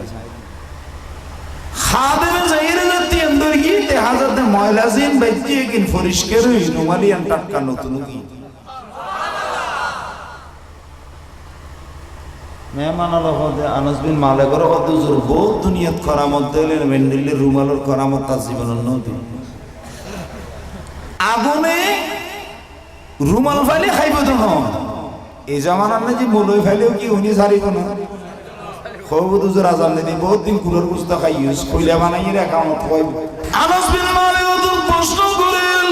খাদেমে যাইরে যাতে আন্দর কি তে হাজাতে ময়লা জিন বাইতে কিন পরিষ্কার হই নোমালিয়ান টাটকা নতুন কি মেহমান হতে আনাস বিন মালিকের কত জোর বহুত দুনিয়াত করামত দিলেন মেন্ডিলের রুমালের করামত তার জীবনের নদী আগুনে রুমাল ফাইলে খাইব তো এই জামানার না যে মলই ফাইলেও কি উনি ছাড়িব না খবর তো রাজান নেই বহুত দিন কুলোর গুস্তা খাই ইউজ কইলা বানাই রাখা মত কই আনাস বিন মালিক তো প্রশ্ন করেন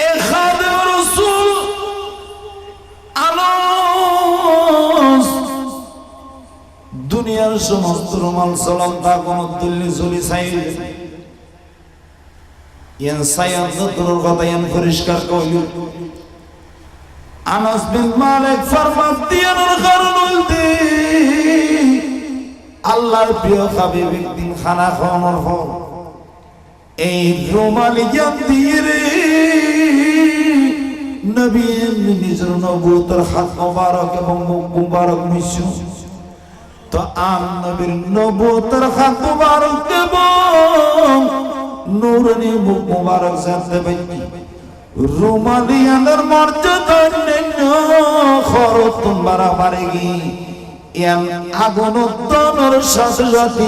এ খাদেম রাসূল আনাস দুনিয়ার সমস্ত রুমাল সালাম তা কোন দিল্লি চলি চাই ইয়ান সায়াদ দূরের কথা ইয়ান পরিষ্কার কইল আনাস বিন মালিক ফরমান দিয়ানোর কারণ হইতে আল্লাহর প্রিয় হাবিব একদিন খানা খাওয়ানোর পর এই রুমালি ইয়ান দিয়ে রে নবী নিজের নবুয়তের হাত মোবারক এবং মুখ মোবারক মিশু তো আম নবীর নবুয়তের হাত মোবারক দেব নূরানি মুখ মোবারক জানতে পারি রুমালিয়ানের মর্যাদা নেন খরচ বাড়াবাড়ি গি ইয়ান আগুন উত্তনের সাথে সাথে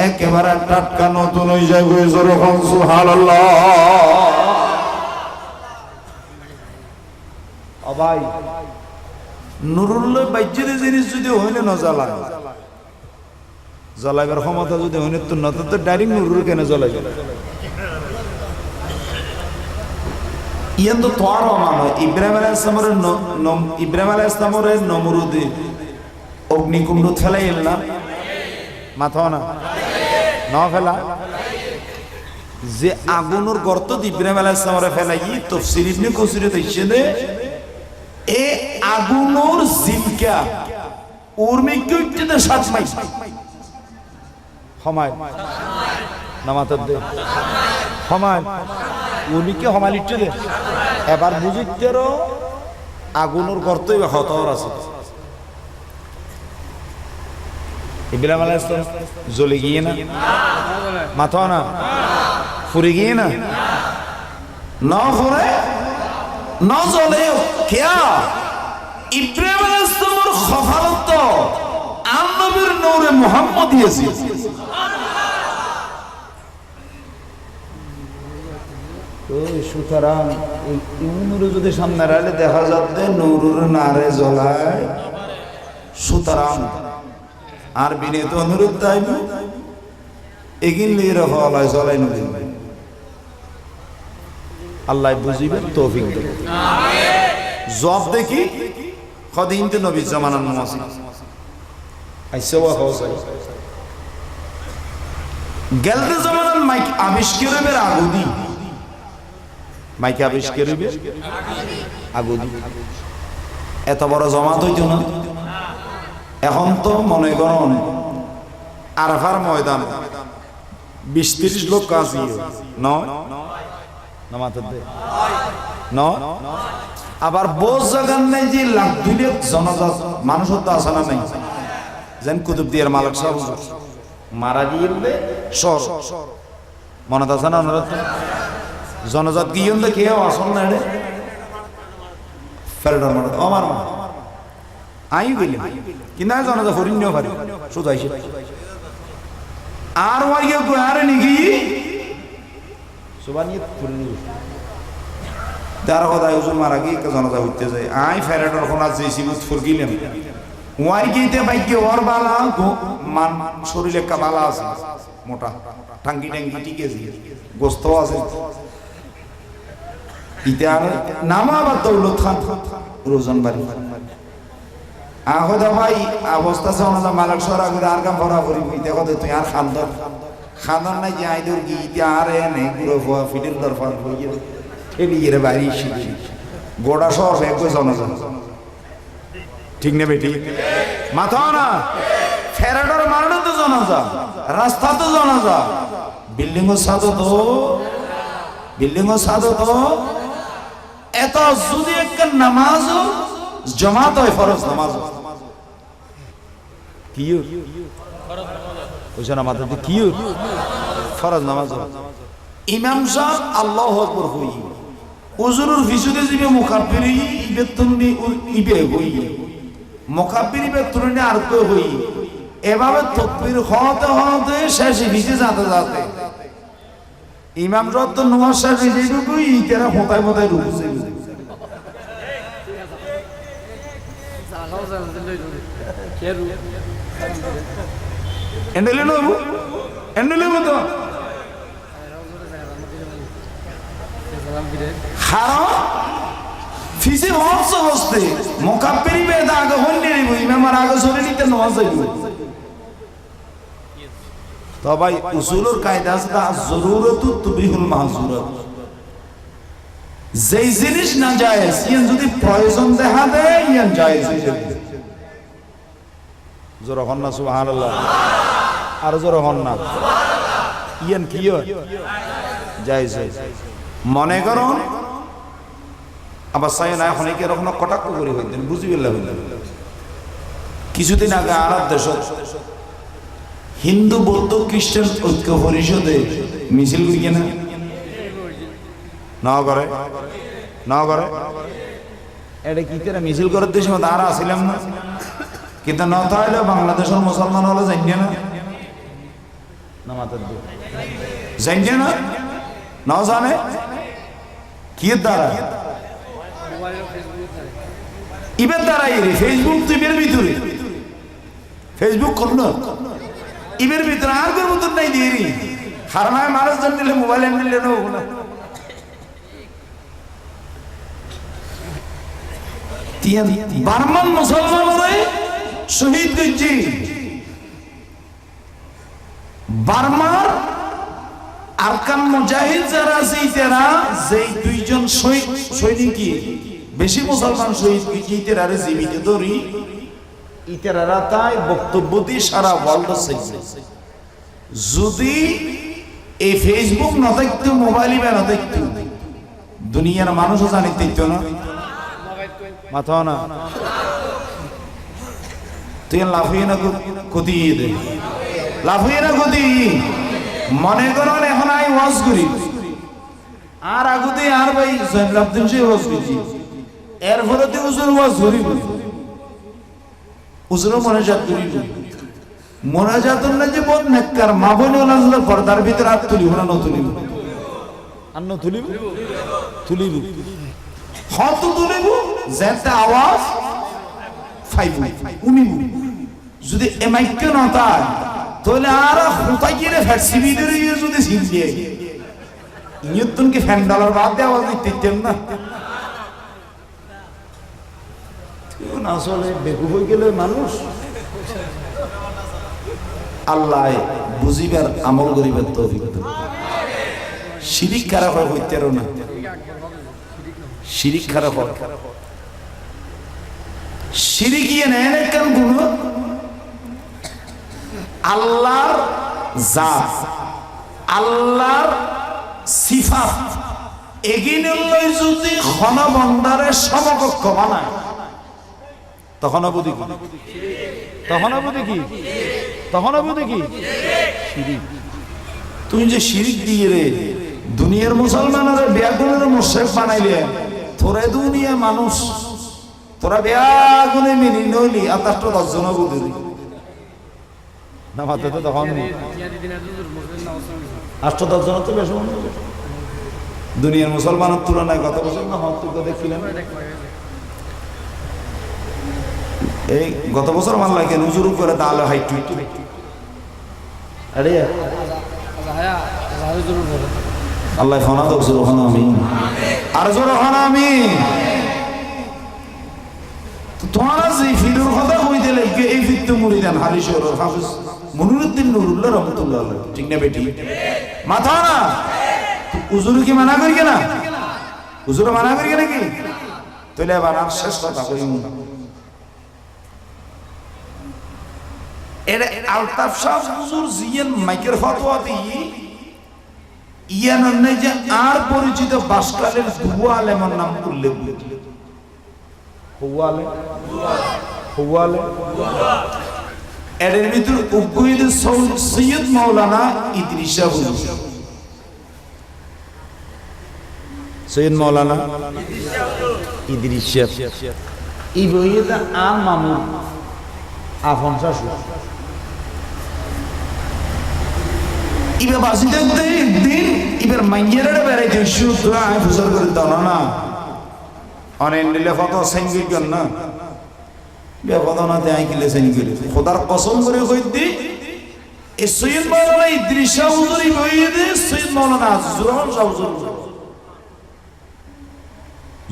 একেবারে টাটকা নতুন হয়ে যায় জোরে সুবহানাল্লাহ ভাই নুরুল্লাহ বাইজ্যের জিনিস যদি হইলে না জ্বালায় জ্বালাইবার ক্ষমতা যদি হইলে তো না তো ডাইরেক্ট নুরুল কেন জ্বালাই ইয়ান তো তোর মানো ইব্রাহিম আলাইহিস সালামের নমরুদে অগ্নিকুণ্ড ফেলাই এলাম মাথা না ন ফেলা যে আগুনের গর্ত ইব্রাহিম আলাইহিস সালামের ফেলাই তাফসীর ইবনে কাসিরে তাইছে দে এ আগুনের জিলকা উর্মি কইতে সাত মাই সময় নামাতর দে সময় উনিকে সমালিচ্ছে দে এবার বুঝিতেরও আগুনের গর্তই হতর আছে ইব্রাহিম আলাইহিস সালাম জ্বলে গিয়ে না মাথা না ফুরে গিয়ে না না ফুরে না জ্বলে কিয়া ইব্রাহিম আলাইহিস সালামের খফালত আম নবীর নূরে মুহাম্মদ দিয়েছে তো সুতরাং নূরে যদি সামনে রাখলে দেখা যাচ্ছে নূরের নারে জ্বলায় সুতরাং আর বিনীত অনুরোধ তাইব এগিন লিয়ে রাখা জ্বলাই নদী আল্লাহ বুঝিবেন তৌফিক দেবে জব দেখি কদিন তো নবী জামানার নামাজি আইসা ওয়া হওয়া গেলতে জামানার মাইক আবিষ্কারের আগুদি মাইকে আবিষ্কার হইবে আগুদি এত বড় জমাত হইতো না এখন তো মনে করুন আরাফার ময়দান 20-30 লোক কাজী নয় নামাতর দে ন আবার বোঝ জাগান নাই যে লাখ 2 লাখ জনজাত মানুষ তো আসে না নাই যেন কুতুবদিয়ার মালিক সাহেব মারা গিয়ে সর মনে আছে না অনুরোধ জনজাত গিয়েন দেখে আসল না রে ফেরডর মারা আমার মা আই গইলেন কিন্তু জনজাত হরিণ নিও পারে শুধু আইছে আর ওয়াইগে গোয়ারে নিগি সুবানিয়ে ফুরে নিবে তার কথা হুজুর মারা গিয়ে জনতা হইতে যায় আই ফেরেডর কোনা যেছি বুঝ ফুরগিলেন ওয়াই গিতে বাইকে ওর বালা মান শরীরে কাবালা আছে মোটা টাঙ্গি টাঙ্গি টিকে আছে গোস্ত আছে ইতে আর নামা বা দৌলত খান রোজন বাড়ি আহদা ভাই অবস্থা সনা মালিক সরা করে আর কাম ভরা করি ইতে কথা তুই আর খান্দর খান্দর নাই যে আইদর গিতে আর এনে গুলো ফোয়া ফিডির দরফার হইয়ে এলিয়ে বাড়ি শিখি গোড়া সব একই জনজন ঠিক না বেটি মাথা না ফেরাডর মারলে তো জনজা রাস্তা তো জনজা বিল্ডিং এর সাথে তো এত যদি একটা নামাজ জমাত হয় ফরজ নামাজ কিউ ওইসব নামাজ কিউ ফরজ নামাজ ইমাম সাহেব আল্লাহু আকবার হই উজুরুর ফিসুদে জিবে মুকাব্বিরি বেতননি ইবে হই মুকাব্বিরি বেতননি আর তো হই এভাবে তাকবীর হতে হতে শেষে ভিজে যেতে ইমাম রত নওয়াজ সাহেব যেটুকুই ইতেরা ফোঁতায় ফোঁতায় ঢুকছে এন্ডেলে নবু এন্ডেলে মতো হারাম ফিসে হস হস্তে মুকাব্বিরি বেদা আগে হন্নে নিব ইমামের আগে সরে নিতে নওয়াজ যাইব তো ভাই উসুলুর কায়দা আছে তা জরুরতু তুবিহুল মাহজুরাত যেই জিনিস না জায়েজ ইয়ান যদি প্রয়োজন দেখা দেয় ইয়ান জায়েজ হয়ে যাবে জোর হন না সুবহানাল্লাহ আর জোর হন না ইয়ান কি হয় জায়েজ মনে করুন আবার সাই না এখন কি এরকম কটাক্ষ করে হইতেন বুঝি গেল কিছুদিন আগে আরব দেশ হিন্দু বৌদ্ধ খ্রিস্টান ঐক্য পরিষদে মিছিল করি কেনা না করে এটা কি করে মিছিল করার দেশ মতো আর আসিলাম না কিন্তু না তাহলে বাংলাদেশের মুসলমান হলো জানিয়ে না মাথার দিয়ে জানিয়ে না জানে কি দ্বারা ইবের দ্বারা ফেসবুক তুইবের ভিতরে ফেসবুক করল ইবের ভিতরে আর কোন মতন নাই দিয়ে হারানায় মানুষ জন নিলে মোবাইল নিলে না বার্মান মুসলমানরা শহীদ হয়েছে বার্মার আরকান মুজাহিদ যারা আছে ইতারা যেই দুইজন সৈনিকই বেশি মুসলমান শহীদ হয়েছে ইতারারে জীবিত ধরি ইতারারা তাই বক্তব্য দিয়ে সারা ওয়ার্ল্ড চাইছে যদি এই ফেসবুক না থাকতো মোবাইলই না থাকতো দুনিয়ার মানুষও জানিতে দিত না মাথা না তুই লাফিয়ে না ক্ষতি দে লাফিয়ে না ক্ষতি মনে করেন এখন আমি ওয়াজ করি আর আগুতে আর ভাই জয়নুল সে ওয়াজ করছি এর ফলে হুজুর ওয়াজ করিব হুজুরও মোনাজাত করিব মোনাজাত না যে বল নেককার মা বোন আল্লাহ পর্দার ভিতরে হাত তুলিব না তুলিব আর ন তুলিব হত তুলিব যেতে আওয়াজ ফাইব উনিব যদি এমাইক্য না তাই তাহলে আর হুতাই গিয়ে ফ্যাটসি ভিতরে যদি সিল দিয়ে ইয়ুতনকে ফ্যান ডলার বাদ দিয়ে আওয়াজ দিতেন না আসলে বেকুব হয়ে গেলে মানুষ আল্লাহ বুঝিবার আমল করিবার তৌফিক দেন শিরিক খারাপ হয় হইতে না শিরিক খারাপ হয় শিরিক ইয়ে নেন কেন গুণ আল্লাহর জাত আল্লাহর সিফাত এগিনলৈ যদি ক্ষণবন্ধারে সমকক্ষ বানায় তখন বুঝি কি শিরিক তুমি যে শিরিক দিয়ে রে দুনিয়ার মুসলমানের বেয়াগুনের মুশরিক বানাইলে তোরে দুনিয়া মানুষ তোরা বেয়াগুনে মেনে নইলি আতাষ্ট 10 জন বুঝি না মাতে তো তখন 8-10 জন তো বেশ দুনিয়ার মুসলমানের তুলনায় কত বছর না হক তো দেখছিলেন এই গত বছর মানলা কেন হুজুর করে দাঁড়ালো হাইট আরে আল্লাহ ফোনা তো হুজুর ওখানে আমি আর জোর ওখানে আমি তোমার যে ফিলুর কথা কইতে লাগে এই ফিত মুরিদান হালিশর হাফিজ মনিরউদ্দিন নুরুল্লাহ রহমাতুল্লাহ ঠিক না বেটি মাথা না হুজুর কি মানা করি না হুজুর মানা করি নাকি তাহলে আবার শেষ কথা কইম এর আলতাফ শাহ হুজুর জিয়ান মাইকের ফতোয়া দিই ইয়ান নাই যে আর পরিচিত বাসকালের দুয়া আলেমের নাম উল্লেখ হুয়ালে এর ভিতর উগ্গইদ সৈয়দ মাওলানা ইদ্রিস শাহ হুজুর সৈয়দ মাওলানা ইদ্রিস শাহ এই বইটা আর মামুন আফন শাশু ইবে বাসিতে দিন এবার মাইয়েরা বেড়াইতে শুধু আয় ফুসর করে দাও না অনেক নিলে কত সেঙ্গির জন্য বেপদনাতে আই কিলে সেঙ্গির খোদার কসম করে কই দি এই সৈয়দ মাওলানা ইদ্রিস শাহ হুজুরি কইয়ে দে সৈয়দ মাওলানা আজিজুর রহমান শাহ হুজুর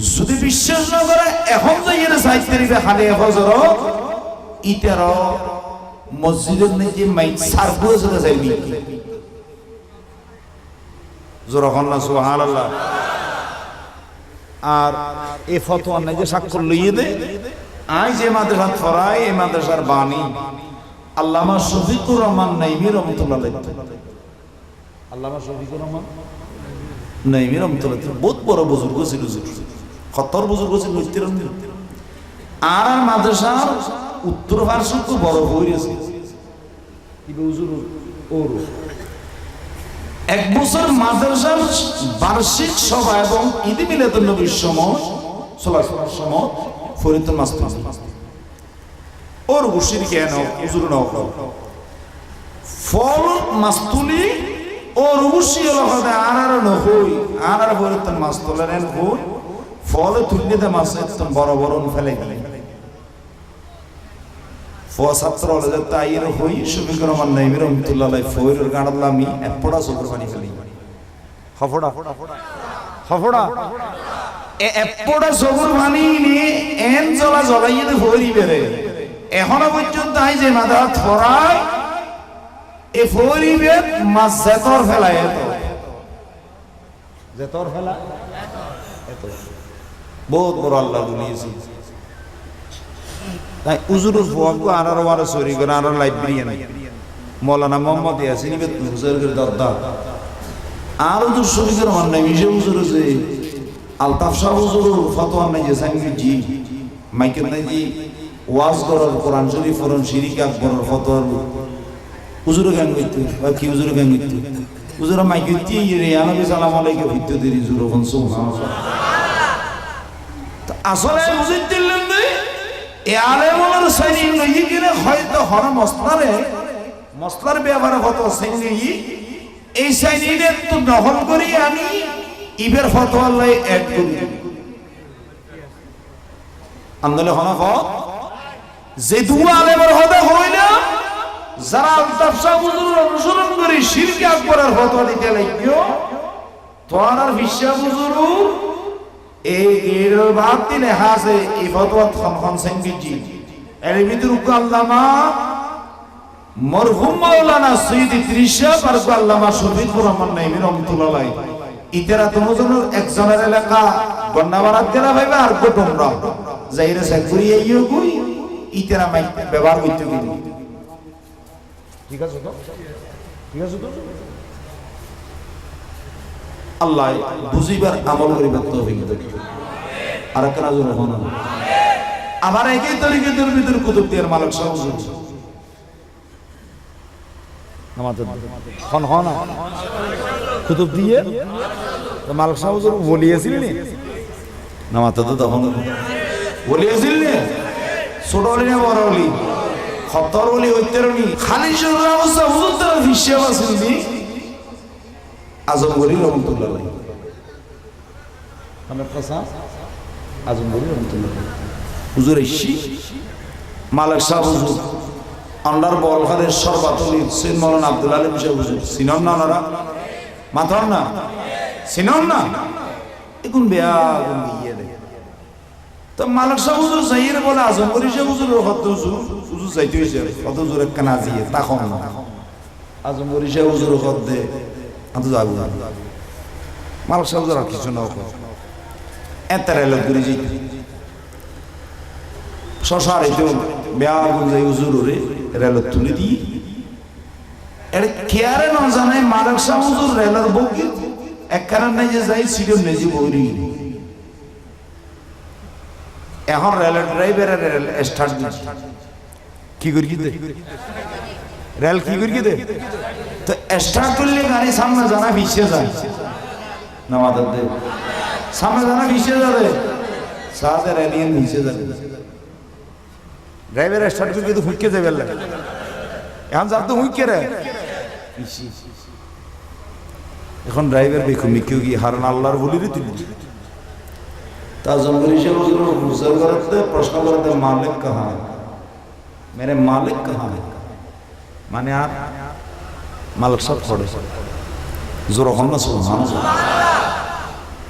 যদি বিশ্বাস না করে এখন যাইয়ে 7 তারিখে খালি হজরত ইতার মসজিদের নিচে মাইক সারবো সেটা যাইবি জোরখন না সুবহানাল্লাহ আর এই ফতোয়া নাই যে স্বাক্ষর লইয়ে দে আই যে মাদ্রাসা ফরাই এই মাদ্রাসার বাণী আল্লামা শফিকুর রহমান নাইমি রহমাতুল্লাহ আলাইহি আল্লামা শফিকুর রহমান নাইমি রহমাতুল্লাহ বহুত বড় বুজুর্গ ছিল খতর বুজুর্গ ছিল আর মাদ্রাসার উত্তর পার্শ্ব তো বড় হইছে কি বুজুর্গ ওর এক বছর মাদ্রাসার বার্ষিক সভা এবং ঈদ মিলাদুন নবীর সময় সলাতের সময় ফরিদুল মাস্তুল ওর গুশির কেন হুজুর নাও ফল মাস্তুলি ওর গুশি হলো কথা আর নহই আর ফরিদুল মাস্তুলের এন হই ফল তুললে দে মাছ একদম বড় বড় ফেলে গেলে ছাত্র হলে যে তাইর হই শফিকুর রহমান নাইমি রহমাতুল্লাহ আলাইহি ফয়রুল গাড়াল্লামি এপড়া সুবর পানি ফেলি হফড়া হফড়া এপড়া সুবর পানি নিয়ে এন জলা জ্বলাইয়ে দে ফয়রি বেরে এখনো পর্যন্ত আই যে মাদা থরাই এ ফয়রি বে মাছ জেতর ফেলায় এত জেতর ফেলা এত বহুত বড় আল্লাহ দুনিয়েছে তাই উজুরুল ফুয়াকু আনার ওয়ারে সরি করে আনার লাইব্রেরিয়ান মৌলানা মোহাম্মদ ইয়াসিন ইবনে হুজুরের দাদা আর উজুর শরীফের মানে মিশে হুজুর যে আলতাফ শাহ হুজুর ফতোয়া নাই যে সাইনজি মাইকেল নাই জি ওয়াজ করার কোরআন শরীফ পড়ন শিরিক আকবরের ফতোয়া হুজুর গান কইতে বা কি হুজুর গান কইতে হুজুর মাইকেল তি রে আলাইহি সালাম আলাইকুম ফিতে দেরি হুজুর কোন সুবহানাল্লাহ তো আসলে হুজুর দিলেন এ আলেমুল সাইনি নই গেলে হয়তো হর মসলার ব্যবহার হতো সাইনি এই সাইনিরে তো দখল করি আমি ইবের ফতোয়া লাই অ্যাড করি আন্দোলন হনা হত যে দুয়া আলেমের হতে হইল যারা আলতাফ শাহ হুজুর অনুসরণ করে শিরক আকবরের ফতোয়া দিতে লাগিও তোয়ার বিশ্বাস হুজুর এই এর বাদ দিলে হাসে এই ফতোয়া খান সেঙ্গিজি এর ভিতর আল্লামা মরহুম মাওলানা সৈয়দ ইদ্রিস শাহ আর আল্লামা শফিকুর রহমান নাইমি রহমাতুল্লাহ আলাইহি ইতারা দুজনের একজনের এলাকা গন্নাবারাত গেলা ভাইবা আর গোটমরা যাইরে সাকুরি আইও কই ইতারা মাই ব্যবহার করতে গিয়ে ঠিক আছে তো আল্লাহ বুঝিবার আমল করিবার তৌফিক দান আর কারা জোর হন আমার একই তরিকতের ভিতর কুতুব দিয়ার মালিক শাহ হুজুর আমাদের হন হন কুতুব দিয়ে তো মালিক শাহ হুজুর বলিয়েছিল নি নামাতে তো তখন বলিয়েছিল নি ছোট হলি না বড় হলি খতর হলি হইতেরনি খালি শুরু অবস্থা হুজুর তার হিসাব আছে নি আজমগরি রহমতুল্লাহ আলাইহি আমার কথা আজমগরি রহমতুল্লাহ হুজুর ইসি মালিক শাহ হুজুর আন্ডার বলখানের সর্বাতলি সৈয়দ মাওলানা আব্দুল আলিম শাহ হুজুর সিনন না ওনারা মাথন না সিনন না এখন বেয়া গুন দিয়ে দে তো মালিক শাহ হুজুর যাইরে বলে আজমগরি শাহ হুজুরের কত হুজুর যাইতে হইছে কত হুজুর এক কানা দিয়ে তখন না আজমগরি শাহ হুজুর কত দে আতো যাবো মালিক শাহ হুজুর আর কিছু না এত রেল করে যাই শশার তো বেয়াগুন যাই হুজুর রে রেল তুলে দিই এর কেয়ারে না জানে মালিক শাহ হুজুর রেলের বউকে এক কারণ নাই যে যাই সিরিয়াল নেজি বইরি এখন রেলের ড্রাইভারের রেল স্টার্ট দিচ্ছে কি করি দে রেল কি করি দে তো স্টার্ট করলে গাড়ি সামনে জানা পিছিয়ে যায় নামাদের দে সামনে জানা পিছিয়ে যাবে সাথে রেলিয়ে নিচে যাবে ড্রাইভার স্টার্ট করে কিন্তু হুইকে যাবে এখন যা তো হুইকে রে এখন ড্রাইভার বেকুমি কেউ কি হারান আল্লাহর বলিরই তুলি তা জঙ্গলি से गुजर करते प्रश्न करते मालिक कहाँ है मेरे मालिक कहाँ है মানে আর মালিক সব পড়ে জোর হন না সুবহানাল্লাহ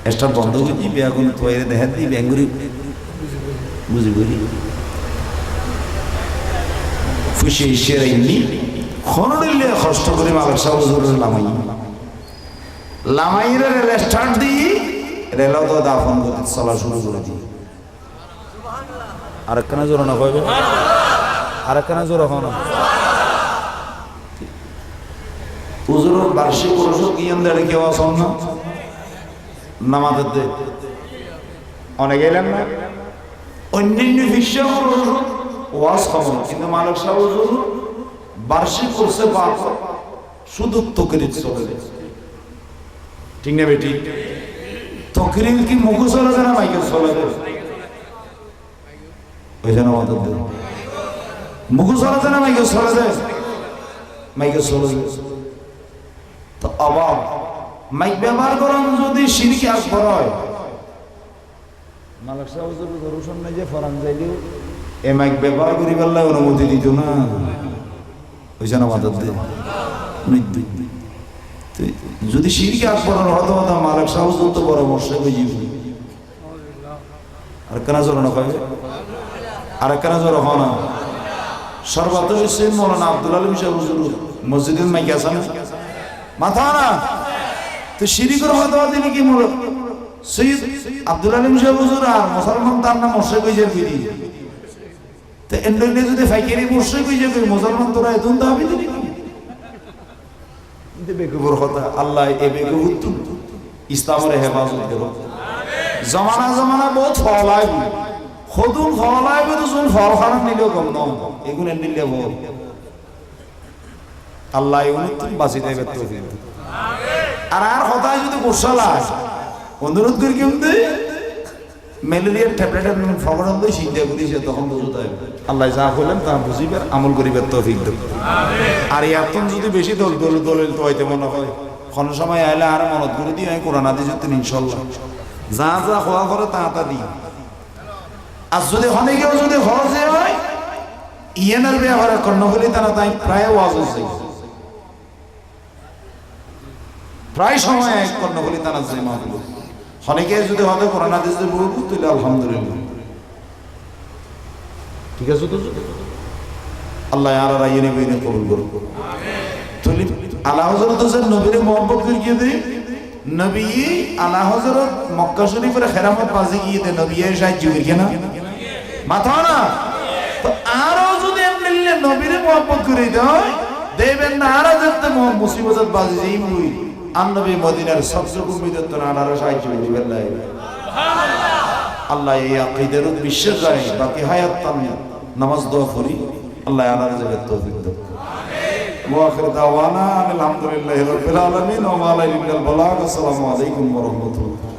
এস্টার বন্ধ হইছি বেগুন তোরে দেখাত দি বেঙ্গুরি বুঝি বুঝি ফুশি শেরাইনি খনড়িলে কষ্ট করে মালিক সব হুজুরের লামাইরে রেস্টার্ট দি রেল তো দাফন করতে চলা শুরু করে দি আর কেনা জোর না কইবে আর কেনা জোর হন হুজুর বার্ষিক পুরস্কার কিয়ান দেড় কেউ আসন না নামাজের দে অনেক এলেন না অন্যান্য বিষয় ওয়াজ খবর কিন্তু মালিক সাহেব হুজুর বার্ষিক কোর্সে বাপ শুধু তকরির চলে ঠিক না বেটি তকরির কি মুখে চলে না মাইকে চলে ওই জন্য আমাদের মুখে চলে না মাইকে চলে মাইকে চলে তো অভাব মাইক ব্যবহার করেন যদি শিরকে আকবর হয় মালিক সাহেব হুজুর দরুশন নাই যে ফরান যাইলেও এ মাইক ব্যবহার করি পারলে অনুমতি দিত না ওই জন্য আমাদের যদি শিরকে আকবর হতো হতো মালিক সাহেব তো পরামর্শ বুঝি আর কেন জোর না পাবে আর কেন জোর হ না সর্বত্র মৌলানা আব্দুল আলম সাহেব হুজুর মসজিদের মাইক আছে না মাথা না তো শিরিকের হতো তিনি কি মূল সৈয়দ আব্দুল আলিম সাহেব হুজুর আর মুসলমান তার নাম মোর্শেক হইছে বিধি তো এন্ডলে যদি ফাইকারি মোর্শেক হইছে মুসলমান তোরা এতুন তো হবে তিনি কিন্তু বেকুবর কথা আল্লাহ এ বেকুবুত ইসলামের হেফাজত করো জমানা জমানা বহুত ফলাই খদুন ফলাই তো শুন ফল খারাপ নিলেও কম ন এগুলো নিলে বহুত আল্লাহ উনি বাঁচি দেবে তৌফিক আর আর কথায় যদি গোসালা অনুরোধ করি কিন্তু ম্যালেরিয়ার ট্যাবলেটের ফগড়ন দিয়ে চিন্তা করিছে তখন বুঝতে হবে আল্লাহ যা বলেন তা বুঝিবার আমল করিবার তৌফিক দেব আর এখন যদি বেশি দলিল তো হইতে মনে হয় কোন সময় আইলে আর মনত করে দিই আমি কোরআন হাদিস তো ইনশাআল্লাহ যা যা হওয়া করে তা দিই আর যদি অনেকেও যদি হজে হয় ইয়ানের ব্যবহার কর্ণফুলি তারা তাই প্রায় ওয়াজ হচ্ছে প্রায় সময় এক কর্ণফুলি তারা যে মাহফিল অনেকে যদি হবে কোরআন হাদিস বলবো তাহলে আলহামদুলিল্লাহ ঠিক আছে তো আল্লাহ আর রাইনে বেনে কবুল করুন আমিন আলা হযরত নবীর মোহাম্মদ করিয়ে দেই নবী আলা হযরত মক্কা শরীফের খেরামত বাজি গিয়ে দে নবী এর সাহায্য করিয়ে না মাথা না তো আরো যদি এমনি নবীর মোহাম্মদ করে দেয় দেবেন না আর যেতে মুসিবত বাজি যেই মুই আনবী মদিনার সবচেয়ে উম্মতের তো আর সাহায্য দিবেন না সুবহানাল্লাহ আল্লাহ এই আকীদার বিশ্বাস যায় বাকি হায়াত তাম নামাজ দোয়া করি আল্লাহ আনার জায়গা তৌফিক দাও আমিন ওয়া আখির দাওয়ানা আলহামদুলিল্লাহি রাব্বিল আলামিন ওয়া মা আলাইহিল বালাগ আসসালামু আলাইকুম ওয়া রাহমাতুল্লাহ